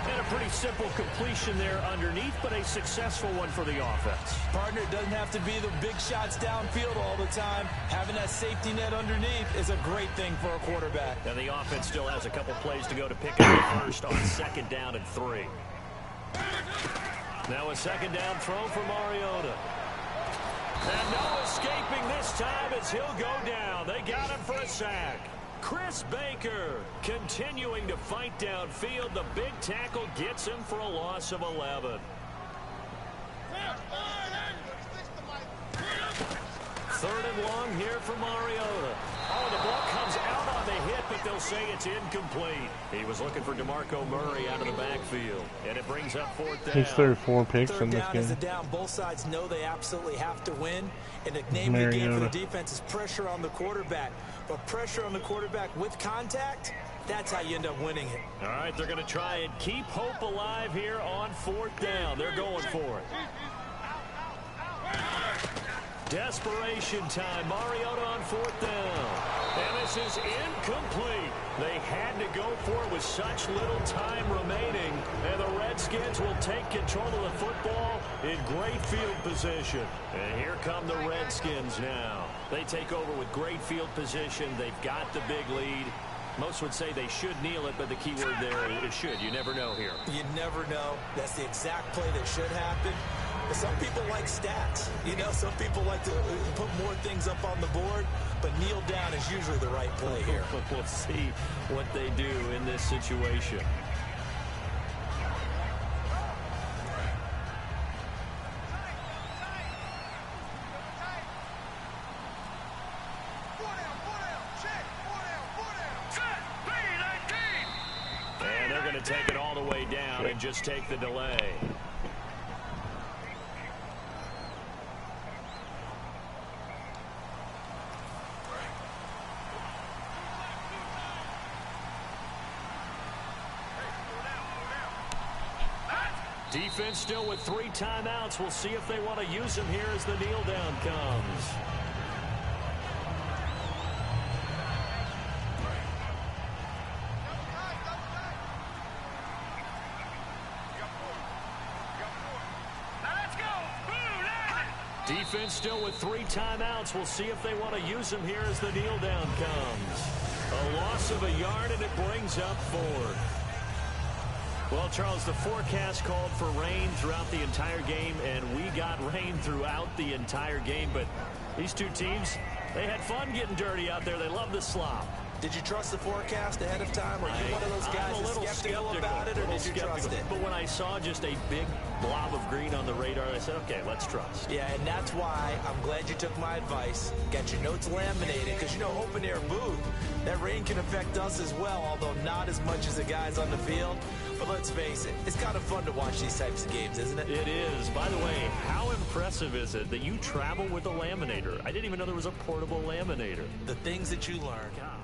Speaker 4: And a pretty simple completion there underneath, but a successful one for the offense.
Speaker 5: Partner, it doesn't have to be the big shots downfield all the time. Having that safety net underneath is a great thing for a quarterback.
Speaker 4: And the offense still has a couple plays to go to pick up the first on 2nd down and 3. Now a 2nd down throw for Mariota. And no escaping this time as he'll go down. They got him for a sack. Chris Baker continuing to fight downfield. The big tackle gets him for a loss of 11.
Speaker 5: 3rd and
Speaker 4: long here for Mariota. Oh, the ball comes out on the hit, but they'll say it's incomplete. He was looking for DeMarco Murray out of the backfield, and it brings up fourth down.
Speaker 2: He's threw 4 picks in this
Speaker 5: Third down
Speaker 2: game.
Speaker 5: is a down. Both sides know they absolutely have to win, and the name of the game for the defense is pressure on the quarterback. But pressure on the quarterback with contact, that's how you end up winning it.
Speaker 4: All right, they're going to try and keep hope alive here on fourth down. They're going for it. Desperation time. Mariota on fourth down. And this is incomplete. They had to go for it with such little time remaining. And the Redskins will take control of the football in great field position. And here come the Redskins now. They take over with great field position. They've got the big lead. Most would say they should kneel it, but the key word there is should. You never know here.
Speaker 5: You never know. That's the exact play that should happen. But some people like stats. You know, some people like to put more things up on the board, but kneel down is usually the right play here.
Speaker 4: We'll see what they do in this situation. And they're going to take it all the way down and just take the delay. Defense still with 3 timeouts. We'll see if they want to use them here as the kneel down comes. Defense still with 3 timeouts. We'll see if they want to use them here as the kneel down comes. A loss of a yard, and it brings up 4th. Well, Charles, the forecast called for rain throughout the entire game, and we got rain throughout the entire game. But these two teams, they had fun getting dirty out there. They love the slop.
Speaker 5: Did you trust the forecast ahead of time? Or are you one of those guys that's skeptical about it, or did you trust it?
Speaker 4: But when I saw just a big blob of green on the radar, I said, okay, let's trust.
Speaker 5: Yeah, and that's why I'm glad you took my advice. Got your notes laminated, because, you know, open air booth, that rain can affect us as well, although not as much as the guys on the field. But let's face it, it's kind of fun to watch these types of games, isn't it?
Speaker 4: It is. By the way, how impressive is it that you travel with a laminator? I didn't even know there was a portable laminator.
Speaker 5: The things that you learn.
Speaker 4: God.